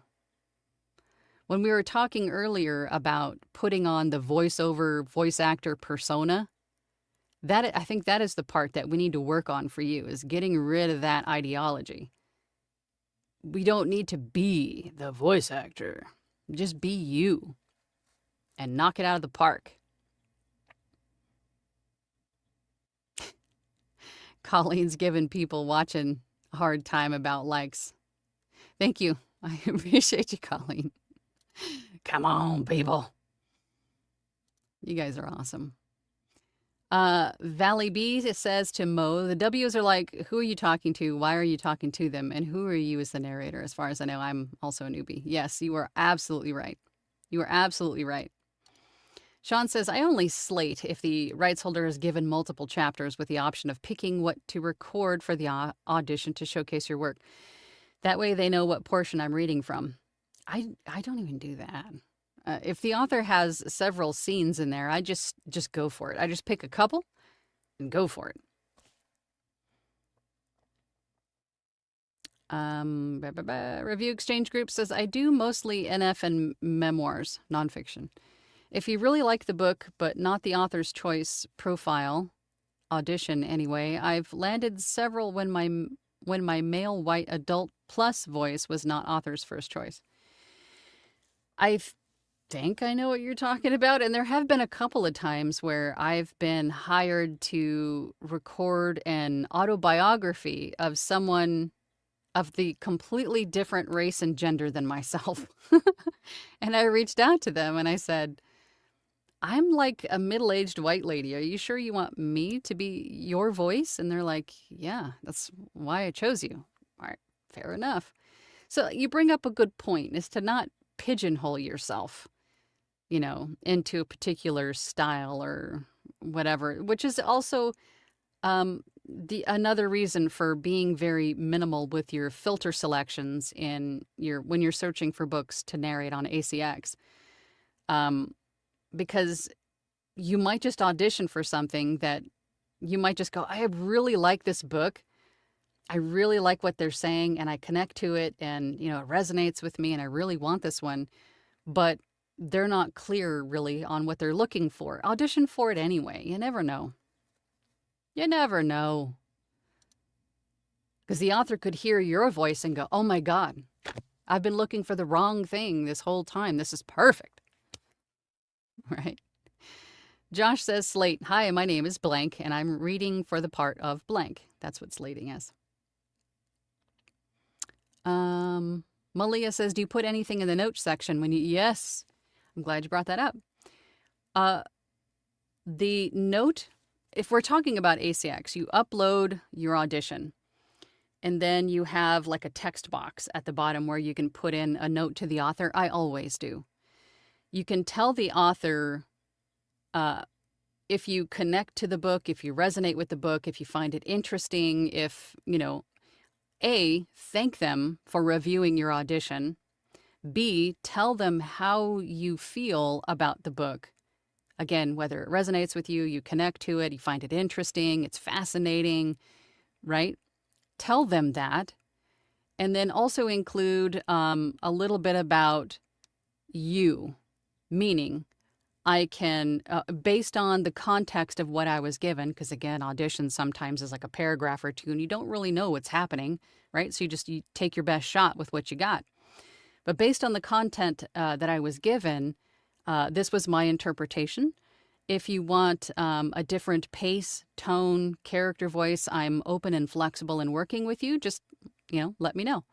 When we were talking earlier about putting on the voiceover voice actor persona, I think that is the part that we need to work on for you, is getting rid of that ideology. We don't need to be the voice actor. Just be you and knock it out of the park. Colleen's giving people watching a hard time about likes. Thank you. I appreciate you, Colleen. Come on, people. You guys are awesome. Valley B says to Mo, the W's are like, who are you talking to? Why are you talking to them? And who are you as the narrator? As far as I know, I'm also a newbie. Yes, you are absolutely right. You are absolutely right. Sean says, I only slate if the rights holder is given multiple chapters with the option of picking what to record for the audition to showcase your work. That way they know what portion I'm reading from. I don't even do that. If the author has several scenes in there, I just go for it. I just pick a couple and go for it. Review Exchange Group says, I do mostly NF and memoirs, nonfiction. If you really like the book, but not the author's choice profile, audition anyway, I've landed several when my male white adult plus voice was not author's first choice. I think I know what you're talking about. And there have been a couple of times where I've been hired to record an autobiography of someone of the completely different race and gender than myself. And I reached out to them and I said, I'm like a middle-aged white lady. Are you sure you want me to be your voice? And they're like, yeah, that's why I chose you. All right, fair enough. So you bring up a good point, is to not pigeonhole yourself, into a particular style or whatever, which is also another reason for being very minimal with your filter selections when you're searching for books to narrate on ACX, because you might just audition for something that you might just go, I really like this book. I really like what they're saying and I connect to it and, it resonates with me and I really want this one, but they're not clear really on what they're looking for. Audition for it anyway. You never know. You never know. Because the author could hear your voice and go, oh my God, I've been looking for the wrong thing this whole time. This is perfect. Right? Josh says, Slate, hi, my name is blank and I'm reading for the part of blank. That's what slating is. Malia says, do you put anything in the notes section when you... Yes, I'm glad you brought that up. The note, if we're talking about ACX, you upload your audition and then you have like a text box at the bottom where you can put in a note to the author. I always do. You can tell the author if you connect to the book, if you resonate with the book, if you find it interesting, if, A, thank them for reviewing your audition. B, tell them how you feel about the book. Again, whether it resonates with you, you connect to it, you find it interesting, it's fascinating, right? Tell them that. And then also include a little bit about you, meaning I can, based on the context of what I was given, because again, audition sometimes is like a paragraph or two and you don't really know what's happening, right? So you take your best shot with what you got. But based on the content that I was given, this was my interpretation. If you want a different pace, tone, character voice, I'm open and flexible in working with you. Just, let me know.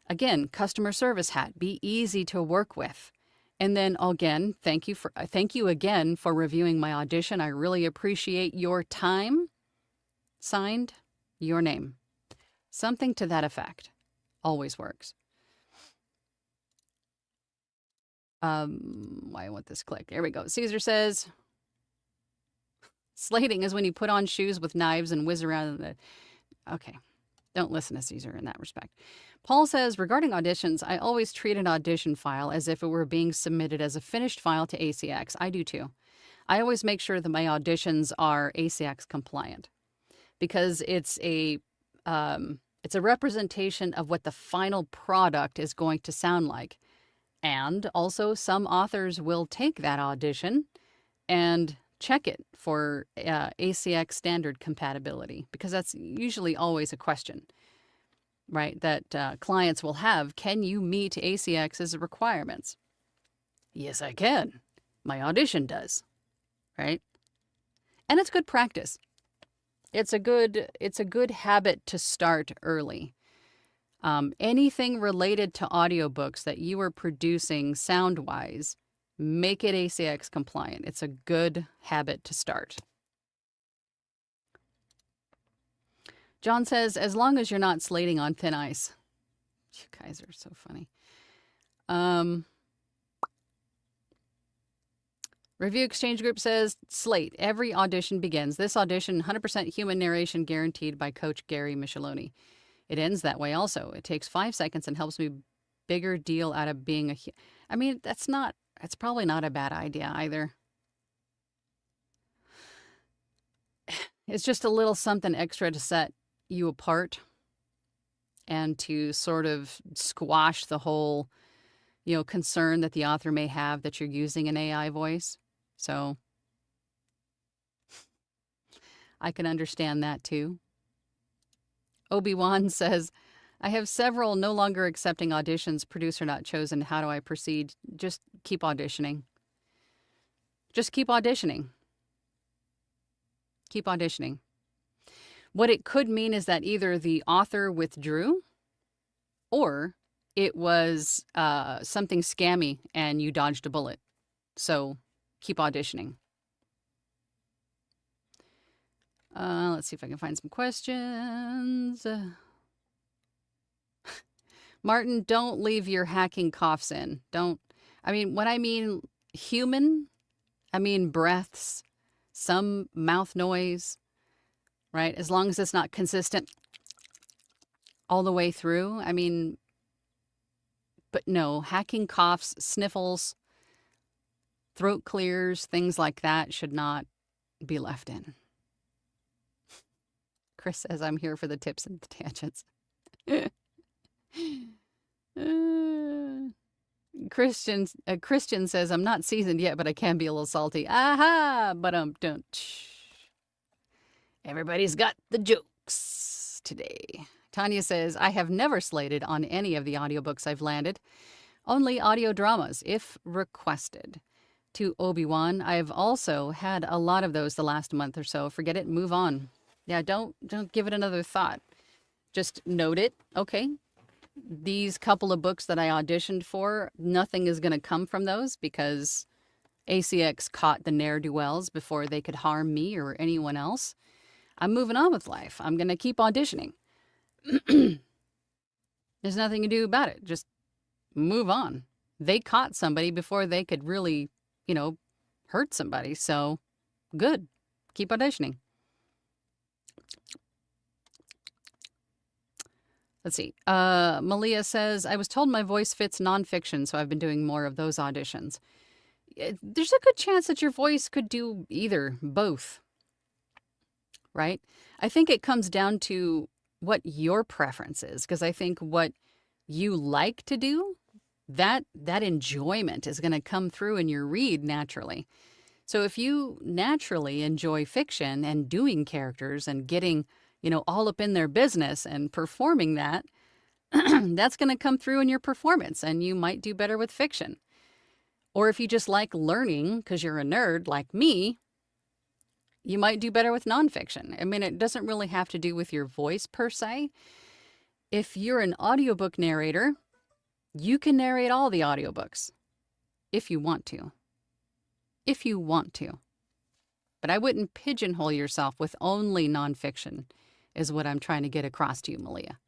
Again, customer service hat, be easy to work with. And then again, thank you again for reviewing my audition. I really appreciate your time. Signed, your name. Something to that effect. Always works. Why won't this click? There we go. Caesar says, slating is when you put on shoes with knives and whiz around the... Okay. Don't listen to Caesar in that respect. Paul says, regarding auditions, I always treat an audition file as if it were being submitted as a finished file to ACX. I do too. I always make sure that my auditions are ACX compliant because it's a representation of what the final product is going to sound like. And also some authors will take that audition and check it for ACX standard compatibility, because that's usually always a question, right? That clients will have. Can you meet ACX's requirements? Yes, I can. My audition does, right? And it's good practice. It's a good habit to start early. Anything related to audiobooks that you are producing sound-wise, make it ACX compliant. It's a good habit to start. John says, as long as you're not slating on thin ice. You guys are so funny. Review Exchange Group says, slate. Every audition begins. This audition, 100% human narration guaranteed by Coach Gary Micheloni. It ends that way also. It takes 5 seconds and helps me bigger deal out of being a... I mean, that's probably not a bad idea either. It's just a little something extra to set you apart and to sort of squash the whole, concern that the author may have that you're using an AI voice. So I can understand that too. Obi-Wan says, I have several no longer accepting auditions, producer not chosen. How do I proceed? Just keep auditioning. Just keep auditioning. Keep auditioning. What it could mean is that either the author withdrew or it was something scammy and you dodged a bullet. So keep auditioning. Let's see if I can find some questions. Martin, don't leave your hacking coughs in. When I mean human, I mean breaths, some mouth noise, right? As long as it's not consistent all the way through. But no, hacking coughs, sniffles, throat clears, things like that should not be left in. Chris says, I'm here for the tips and the tangents. Christian says, I'm not seasoned yet, but I can be a little salty. Aha! But don't. Everybody's got the jokes today. Tanya says, I have never slated on any of the audiobooks I've landed. Only audio dramas, if requested. To Obi-Wan, I've also had a lot of those the last month or so. Forget it, move on. Yeah, don't give it another thought. Just note it. Okay, these couple of books that I auditioned for, nothing is going to come from those because ACX caught the ne'er-do-wells before they could harm me or anyone else. I'm moving on with life. I'm going to keep auditioning. There's nothing to do about it. Just move on. They caught somebody before they could really, hurt somebody. So good. Keep auditioning. Let's see. Malia says, I was told my voice fits nonfiction, so I've been doing more of those auditions. There's a good chance that your voice could do either, both. Right? I think it comes down to what your preference is, because I think what you like to do, that enjoyment is going to come through in your read naturally. So if you naturally enjoy fiction and doing characters and getting, all up in their business and performing that, that's going to come through in your performance, and you might do better with fiction. Or if you just like learning because you're a nerd like me, you might do better with nonfiction. I mean, it doesn't really have to do with your voice per se. If you're an audiobook narrator, you can narrate all the audiobooks if you want to. If you want to. But I wouldn't pigeonhole yourself with only nonfiction, is what I'm trying to get across to you, Malia.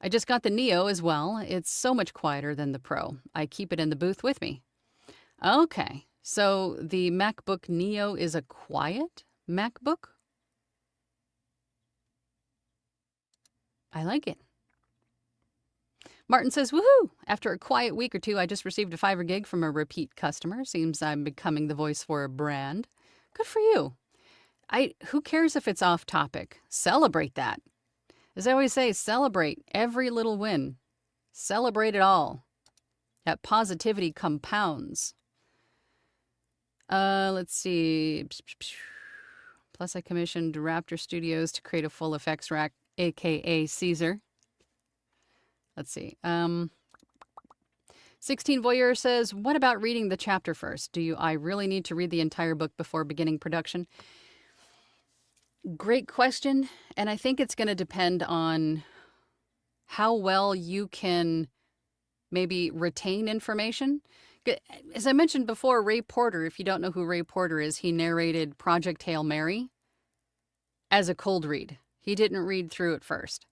I just got the Neo as well. It's so much quieter than the Pro. I keep it in the booth with me. Okay, so the MacBook Neo is a quiet MacBook? I like it. Martin says, woohoo! After a quiet week or two, I just received a Fiverr gig from a repeat customer. Seems I'm becoming the voice for a brand. Good for you. Who cares if it's off topic? Celebrate that. As I always say, celebrate every little win. Celebrate it all. That positivity compounds. Let's see. Plus, I commissioned Raptor Studios to create a full effects rack, aka Caesar. Let's see. 16 Voyeur says, what about reading the chapter first? I really need to read the entire book before beginning production? Great question. And I think it's going to depend on how well you can maybe retain information. As I mentioned before, Ray Porter, if you don't know who Ray Porter is, he narrated Project Hail Mary as a cold read. He didn't read through it first.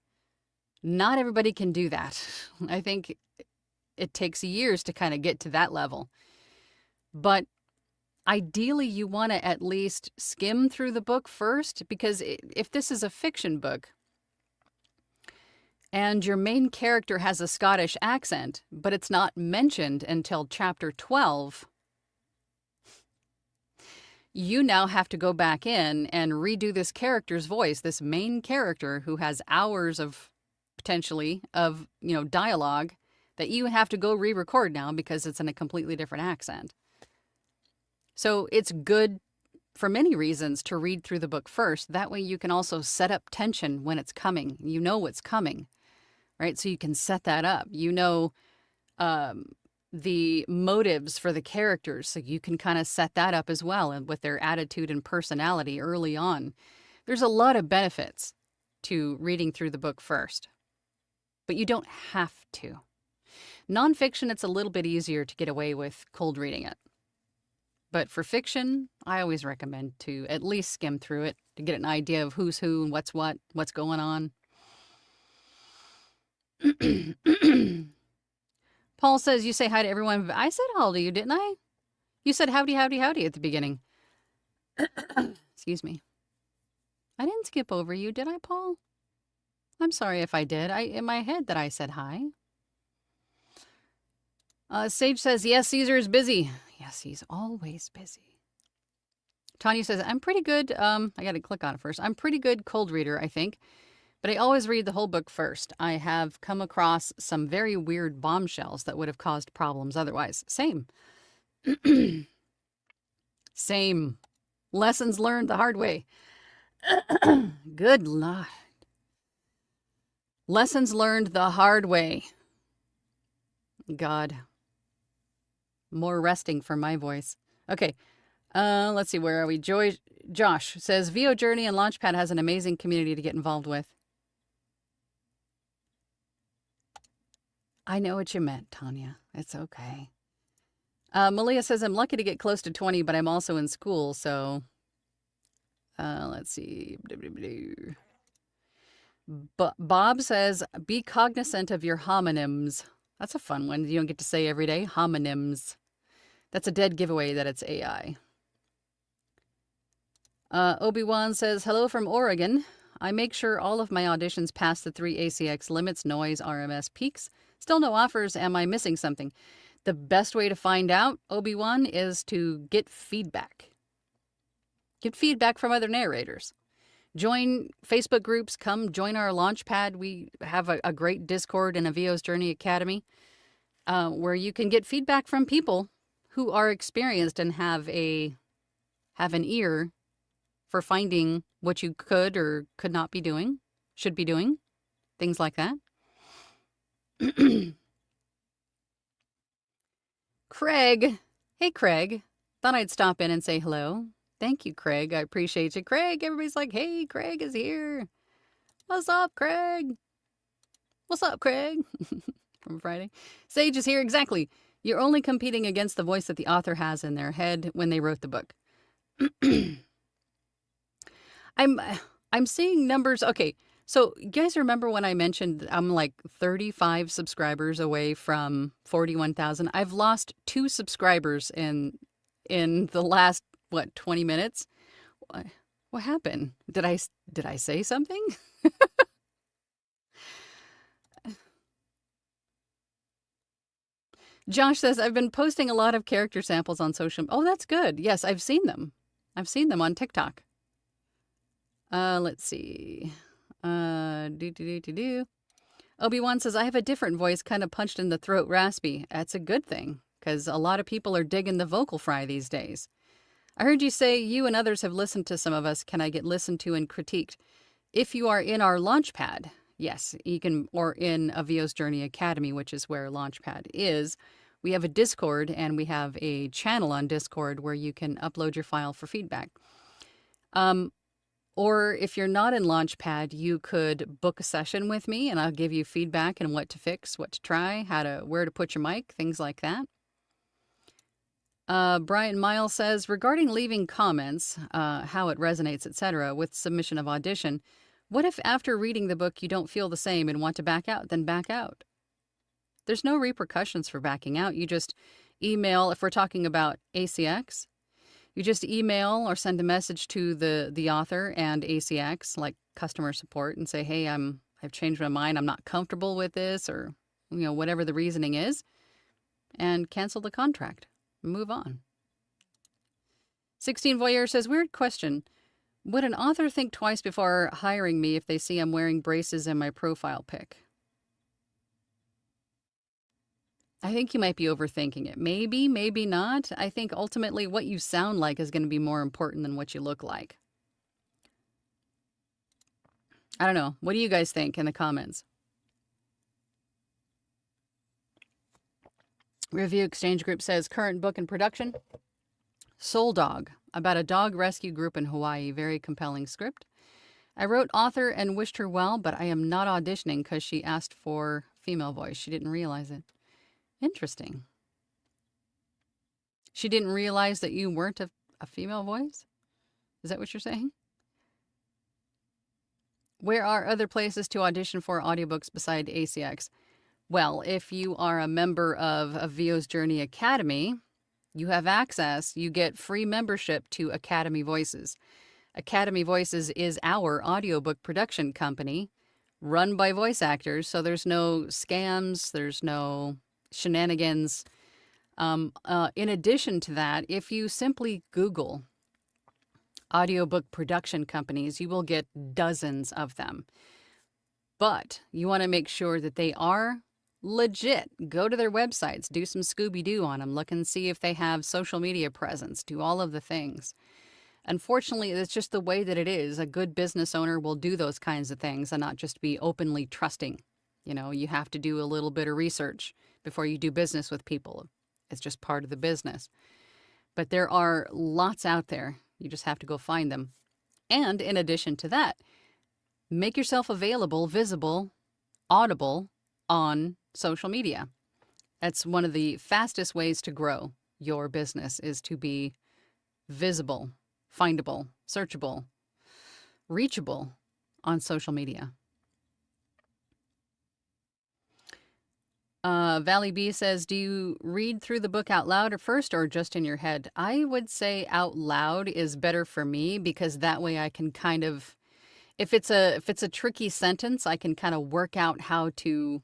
Not everybody can do that. I think it takes years to kind of get to that level. But ideally, you want to at least skim through the book first, because if this is a fiction book and your main character has a Scottish accent, but it's not mentioned until chapter 12, you now have to go back in and redo this character's voice, this main character who has hours of potentially of, dialogue that you have to go re-record now because it's in a completely different accent. So it's good for many reasons to read through the book first. That way you can also set up tension when it's coming. You know what's coming, right? So you can set that up. The motives for the characters, so you can kind of set that up as well, and with their attitude and personality early on. There's a lot of benefits to reading through the book first, but you don't have to. Nonfiction, it's a little bit easier to get away with cold reading it. But for fiction, I always recommend to at least skim through it to get an idea of who's who and what's what's going on. Paul says, you say hi to everyone. I said hello to you, didn't I? You said howdy, howdy, howdy at the beginning. Excuse me. I didn't skip over you, did I, Paul? I'm sorry if I did. In my head that I said hi. Sage says, yes, Caesar is busy. Yes, he's always busy. Tanya says, I'm pretty good. I got to click on it first. I'm pretty good cold reader, I think. But I always read the whole book first. I have come across some very weird bombshells that would have caused problems otherwise. Same. Same. Lessons learned the hard way. Good Lord. Lessons learned the hard way. God. More resting for my voice. Okay. Let's see. Where are we? Josh says, VO Journey and Launchpad has an amazing community to get involved with. I know what you meant, Tanya. It's okay. Malia says, I'm lucky to get close to 20, but I'm also in school, so... let's see. Bob says, be cognizant of your homonyms. That's a fun one you don't get to say every day. Homonyms. That's a dead giveaway that it's AI. Obi-Wan says, hello from Oregon. I make sure all of my auditions pass the 3 ACX limits, noise, RMS, peaks. Still no offers. Am I missing something? The best way to find out, Obi-Wan, is to get feedback. Get feedback from other narrators. Join Facebook groups. Come join our Launchpad. We have a great Discord and a VO's Journey Academy where you can get feedback from people who are experienced and have an ear for finding what you could or could not be doing, should be doing, things like that. Craig. Hey, Craig. Thought I'd stop in and say hello. Thank you, Craig. I appreciate you. Craig, everybody's like, hey, Craig is here. What's up, Craig? What's up, Craig? From Friday. Sage is here. Exactly. You're only competing against the voice that the author has in their head when they wrote the book. I'm seeing numbers. Okay, so you guys remember when I mentioned I'm like 35 subscribers away from 41,000? I've lost 2 subscribers in the last 20 minutes. What happened? Did I say something? Josh says I've been posting a lot of character samples on social. Oh, that's good. Yes, I've seen them. I've seen them on TikTok. Let's see. Obi-Wan says, I have a different voice, kind of punched in the throat raspy. That's a good thing, because a lot of people are digging the vocal fry these days. I heard you say you and others have listened to some of us. Can I get listened to and critiqued? If you are in our Launchpad, yes, you can, or in a VO's Journey Academy, which is where Launchpad is. We have a Discord, and we have a channel on Discord where you can upload your file for feedback. Or if you're not in Launchpad, you could book a session with me and I'll give you feedback and what to fix, what to try, where to put your mic, things like that. Brian Miles says, regarding leaving comments, how it resonates, etc., with submission of audition, what if after reading the book you don't feel the same and want to back out? Then back out. There's no repercussions for backing out. You just email, if we're talking about ACX, you just email or send a message to the author and ACX, like customer support, and say, hey, I've changed my mind. I'm not comfortable with this, or whatever the reasoning is, and cancel the contract. Move on. 16 Voyeur says, weird question. Would an author think twice before hiring me if they see I'm wearing braces in my profile pic? I think you might be overthinking it. Maybe, maybe not. I think ultimately what you sound like is going to be more important than what you look like. I don't know. What do you guys think in the comments? Review Exchange Group says, current book in production. Soul Dog, about a dog rescue group in Hawaii. Very compelling script. I wrote author and wished her well, but I am not auditioning because she asked for female voice. She didn't realize it. Interesting. She didn't realize that you weren't a female voice? Is that what you're saying? Where are other places to audition for audiobooks beside ACX? Well, if you are a member of a VO's Journey Academy, you have access. You get free membership to Academy Voices. Academy Voices is our audiobook production company run by voice actors, so there's no scams, there's no shenanigans. In addition to that, if you simply Google audiobook production companies, you will get dozens of them. But you want to make sure that they are legit. Go to their websites, do some Scooby-Doo on them, look and see if they have social media presence, do all of the things. Unfortunately, it's just the way that it is. A good business owner will do those kinds of things and not just be openly trusting. You have to do a little bit of research before you do business with people. It's just part of the business. But there are lots out there. You just have to go find them. And in addition to that, make yourself available, visible, audible on social media. That's one of the fastest ways to grow your business, is to be visible, findable, searchable, reachable on social media. Valley B says, do you read through the book out loud at first or just in your head? I would say out loud is better for me, because that way I can kind of, if it's a tricky sentence, I can kind of work out how to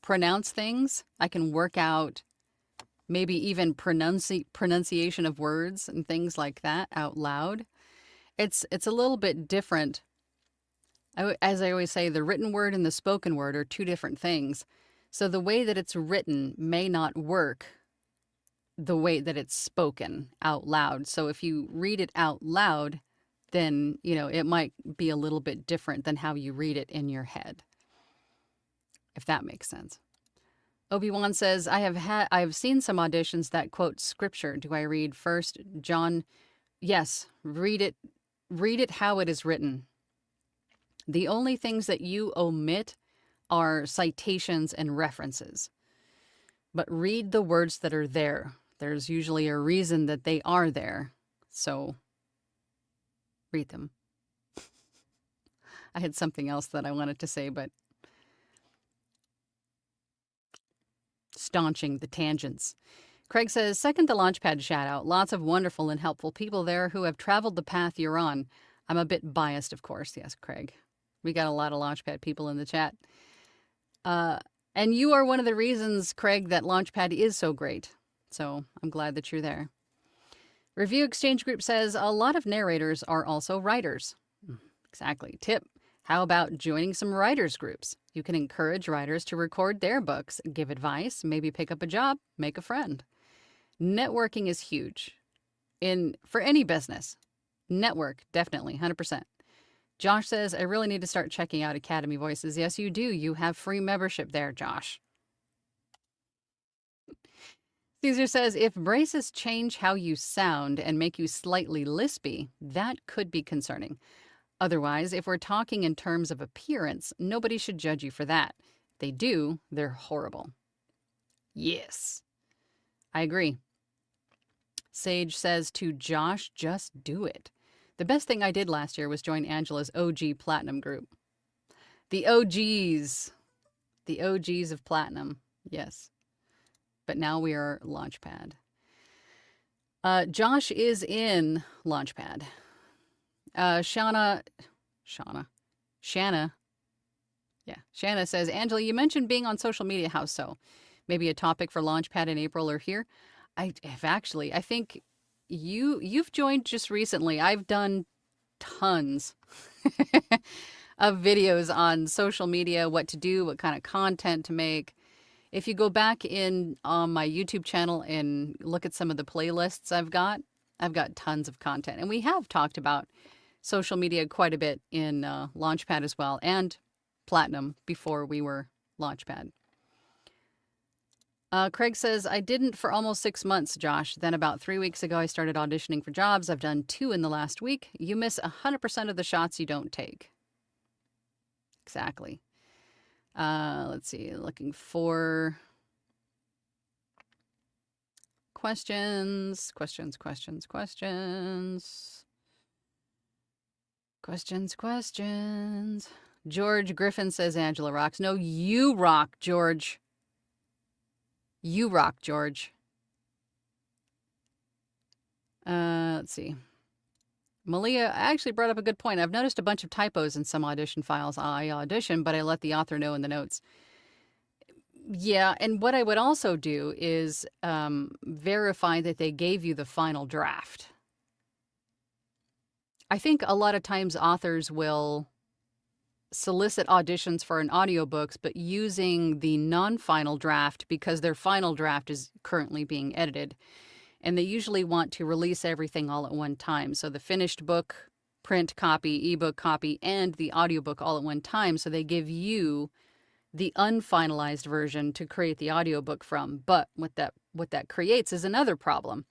pronounce things. I can work out maybe even pronunciation of words and things like that out loud. It's a little bit different. As I always say, the written word and the spoken word are two different things. So the way that it's written may not work the way that it's spoken out loud. So if you read it out loud, then, it might be a little bit different than how you read it in your head, if that makes sense. Obi-Wan says, I have seen some auditions that quote scripture. Do I read first John? Yes, read it how it is written. The only things that you omit are citations and references. But read the words that are there. There's usually a reason that they are there. So read them. I had something else that I wanted to say, but staunching the tangents. Craig says, second the Launchpad shout out. Lots of wonderful and helpful people there who have traveled the path you're on. I'm a bit biased, of course. Yes, Craig. We got a lot of Launchpad people in the chat. And you are one of the reasons, Craig, that Launchpad is so great. So I'm glad that you're there. Review Exchange Group says, a lot of narrators are also writers. Exactly. Tip. How about joining some writers groups? You can encourage writers to record their books, give advice, maybe pick up a job, make a friend. Networking is huge for any business. Network, definitely, 100%. Josh says, I really need to start checking out Academy Voices. Yes, you do. You have free membership there, Josh. Caesar says, if braces change how you sound and make you slightly lispy, that could be concerning. Otherwise, if we're talking in terms of appearance, nobody should judge you for that. If they do, they're horrible. Yes, I agree. Sage says to Josh, just do it. The best thing I did last year was join Angela's OG Platinum group. The OGs. The OGs of Platinum. Yes. But now we are Launchpad. Josh is in Launchpad. Shanna. Yeah. Shanna says, Angela, you mentioned being on social media. How so? Maybe a topic for Launchpad in April or here? I think you've joined just recently. I've done tons of videos on social media, what to do, what kind of content to make. If you go back in on my YouTube channel and look at some of the playlists I've got tons of content. And we have talked about social media quite a bit in Launchpad as well, and Platinum before we were Launchpad. Craig says, I didn't for almost 6 months, Josh. Then about 3 weeks ago, I started auditioning for jobs. I've done 2 in the last week. You miss 100% of the shots you don't take. Exactly. Let's see. Looking for questions. George Griffin says Angela rocks. No, you rock, George. You rock, George. Let's see. Malia actually brought up a good point. I've noticed a bunch of typos in some audition files. I audition, but I let the author know in the notes. Yeah, and what I would also do is verify that they gave you the final draft. I think a lot of times authors will solicit auditions for an audiobooks, but using the non-final draft because their final draft is currently being edited. And they usually want to release everything all at one time. So the finished book, print copy, ebook copy, and the audiobook all at one time. So they give you the unfinalized version to create the audiobook from. But what that creates is another problem,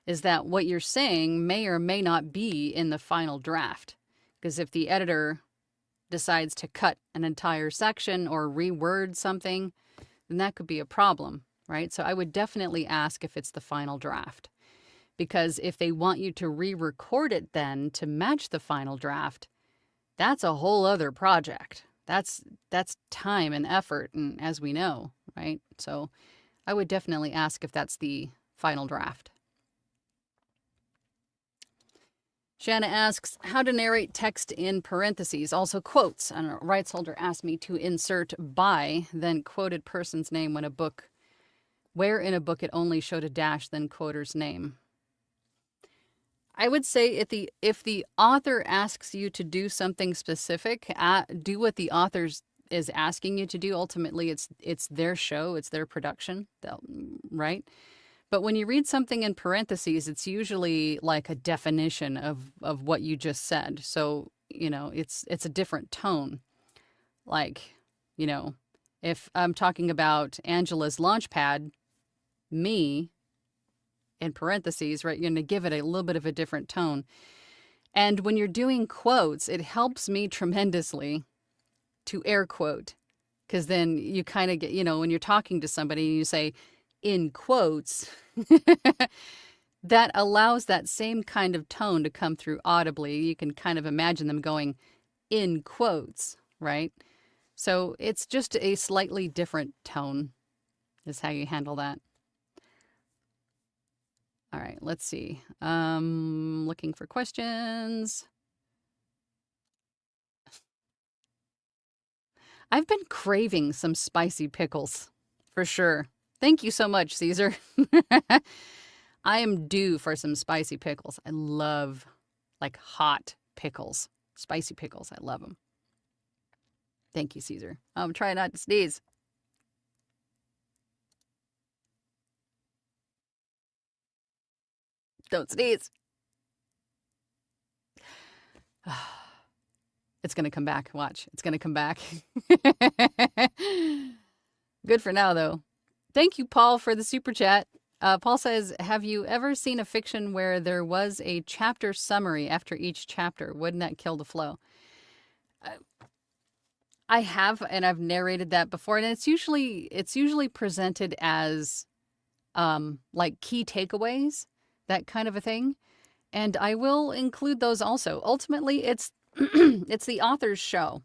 is that what you're saying may or may not be in the final draft. Because if the editor decides to cut an entire section or reword something, then that could be a problem, right? So I would definitely ask if it's the final draft. Because if they want you to re-record it then to match the final draft, that's a whole other project. That's time and effort, and as we know, right? So I would definitely ask if that's the final draft. Shanna asks, how to narrate text in parentheses, also quotes. And a rights holder asked me to insert by, then quoted person's name where in a book it only showed a dash, then quoter's name. I would say if the author asks you to do something specific, do what the author's is asking you to do. Ultimately, it's their show, it's their production, right? But when you read something in parentheses, it's usually like a definition of what you just said. So, it's a different tone. Like, you know, if I'm talking about Angela's launchpad, me in parentheses, right? You're going to give it a little bit of a different tone. And when you're doing quotes, it helps me tremendously to air quote, because then you kind of get, when you're talking to somebody and you say in quotes, that allows that same kind of tone to come through audibly. You can kind of imagine them going in quotes, right? So it's just a slightly different tone is how you handle that. All right, let's see. Looking for questions. I've been craving some spicy pickles, for sure. Thank you so much, Caesar. I am due for some spicy pickles. I love, like, hot pickles. Spicy pickles. I love them. Thank you, Caesar. I'm trying not to sneeze. Don't sneeze. It's going to come back. Watch. It's going to come back. Good for now, though. Thank you, Paul, for the super chat. Paul says, have you ever seen a fiction where there was a chapter summary after each chapter? Wouldn't that kill the flow? I have, and I've narrated that before, and it's usually presented as like key takeaways, that kind of a thing. And I will include those also. Ultimately, it's it's the author's show.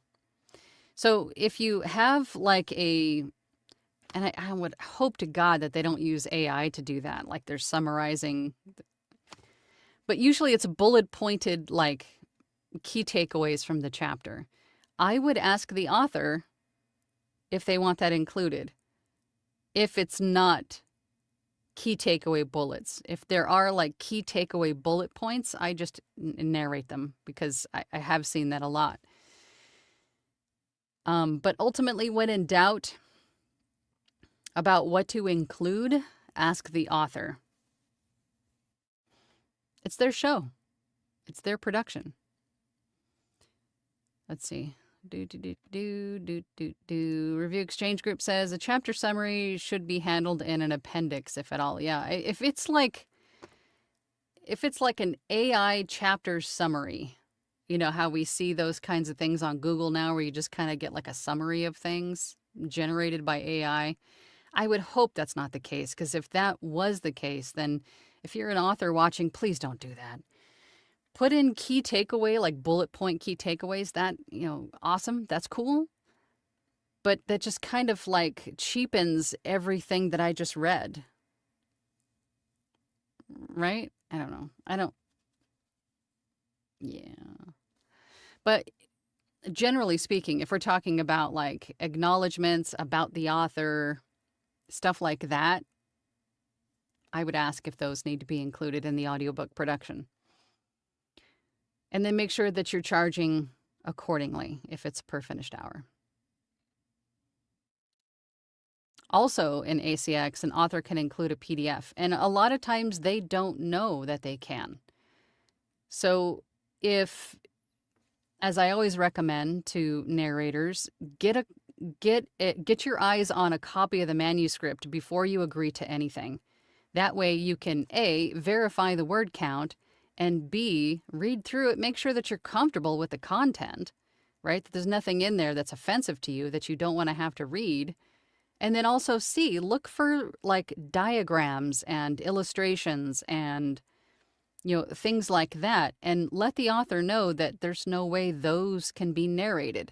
So if you have like and I would hope to God that they don't use AI to do that, like they're summarizing. But usually it's bullet pointed, like key takeaways from the chapter. I would ask the author if they want that included. If it's not key takeaway bullets, if there are like key takeaway bullet points, I just narrate them because I have seen that a lot. But ultimately, when in doubt about what to include, ask the author. It's their show. It's their production. Let's see. Review Exchange Group says a chapter summary should be handled in an appendix, if at all. Yeah, if it's like an AI chapter summary, how we see those kinds of things on Google now, where you just kind of get like a summary of things generated by AI. I would hope that's not the case, because if that was the case, then if you're an author watching, please don't do that. Put in key takeaway, like bullet point key takeaways. That, awesome. That's cool. But that just kind of like cheapens everything that I just read. Right? I don't know. Yeah. But generally speaking, if we're talking about like acknowledgments about the author, stuff like that, I would ask if those need to be included in the audiobook production. And then make sure that you're charging accordingly if it's per finished hour. Also in ACX, an author can include a PDF, and a lot of times they don't know that they can. So as I always recommend to narrators, get your eyes on a copy of the manuscript before you agree to anything. That way you can A, verify the word count, and B, read through it, make sure that you're comfortable with the content, right? That there's nothing in there that's offensive to you that you don't want to have to read. And then also C, look for like diagrams and illustrations and, things like that, and let the author know that there's no way those can be narrated.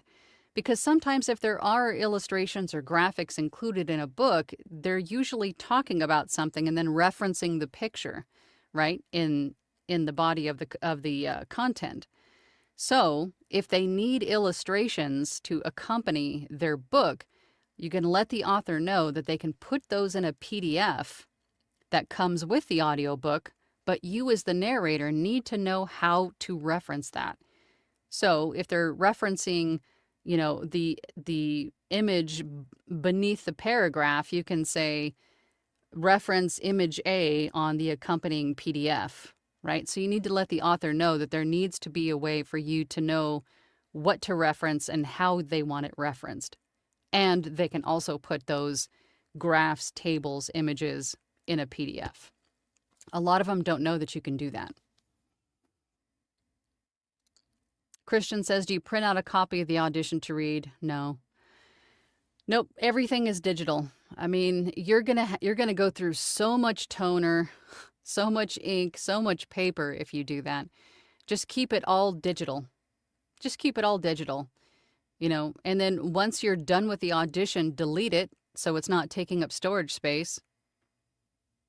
Because sometimes if there are illustrations or graphics included in a book, they're usually talking about something and then referencing the picture, right, in the body of the content. So if they need illustrations to accompany their book, you can let the author know that they can put those in a PDF that comes with the audiobook, but you as the narrator need to know how to reference that. So if they're referencing, the image beneath the paragraph, you can say reference image A on the accompanying PDF, right? So you need to let the author know that there needs to be a way for you to know what to reference and how they want it referenced. And they can also put those graphs, tables, images in a PDF. A lot of them don't know that you can do that. Christian says, do you print out a copy of the audition to read? No. Nope, everything is digital. I mean, you're gonna go through so much toner, so much ink, so much paper if you do that. Just keep it all digital. Just keep it all digital, and then once you're done with the audition, delete it so it's not taking up storage space.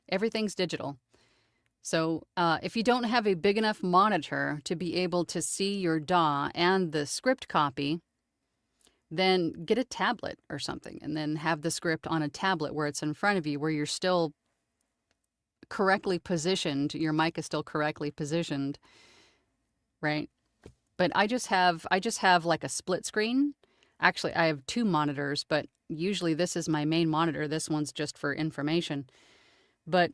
Everything's digital. So if you don't have a big enough monitor to be able to see your DAW and the script copy, then get a tablet or something and then have the script on a tablet where it's in front of you, where you're still correctly positioned. Your mic is still correctly positioned, right? But I just have like a split screen. Actually, I have two monitors, but usually this is my main monitor. This one's just for information. But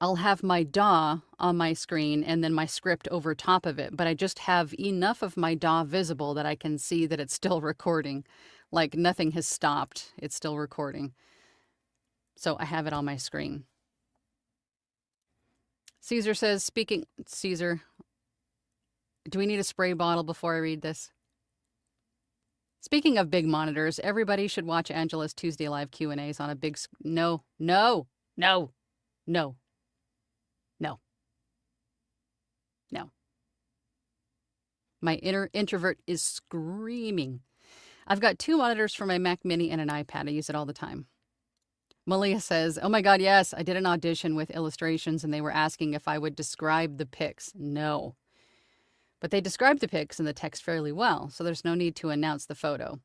I'll have my DAW on my screen and then my script over top of it. But I just have enough of my DAW visible that I can see that it's still recording. Like nothing has stopped. It's still recording. So I have it on my screen. Caesar says, Caesar, do we need a spray bottle before I read this? Speaking of big monitors, everybody should watch Angela's Tuesday Live Q&As on a big... No. My inner introvert is screaming. I've got two monitors for my Mac Mini and an iPad. I use it all the time. Malia says, oh my God, yes, I did an audition with illustrations and they were asking if I would describe the pics. No. But they described the pics in the text fairly well, so there's no need to announce the photo.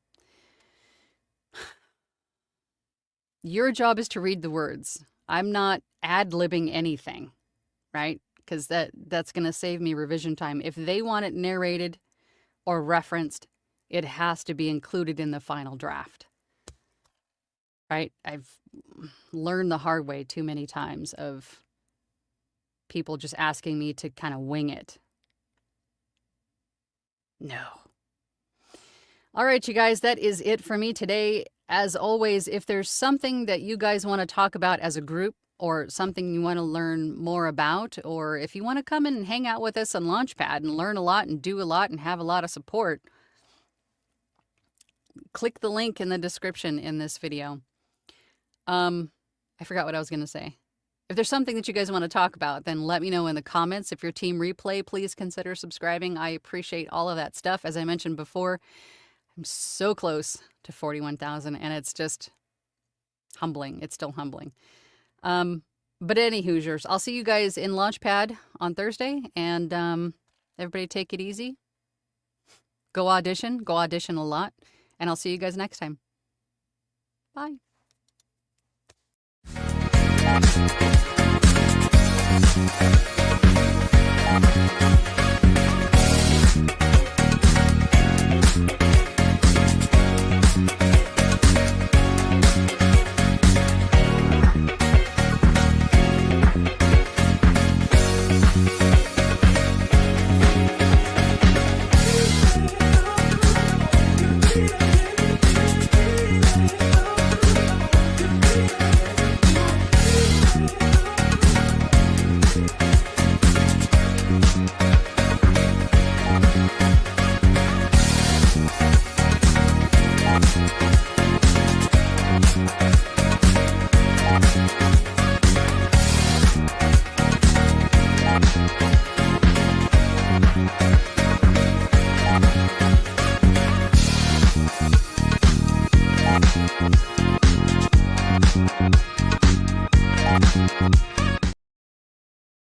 Your job is to read the words. I'm not ad-libbing anything, right? Because that's going to save me revision time. If they want it narrated or referenced, it has to be included in the final draft, right? I've learned the hard way too many times of people just asking me to kind of wing it. No. All right, you guys, that is it for me today. As always, if there's something that you guys want to talk about as a group, or something you want to learn more about, or if you want to come in and hang out with us on Launchpad and learn a lot and do a lot and have a lot of support, click the link in the description in this video. I forgot what I was going to say. If there's something that you guys want to talk about, then let me know in the comments. If you're Team Replay, please consider subscribing. I appreciate all of that stuff. As I mentioned before, I'm so close to 41,000, and it's just humbling. It's still humbling. But any Hoosiers, I'll see you guys in Launchpad on Thursday, and everybody take it easy. Go audition a lot, and I'll see you guys next time. Bye.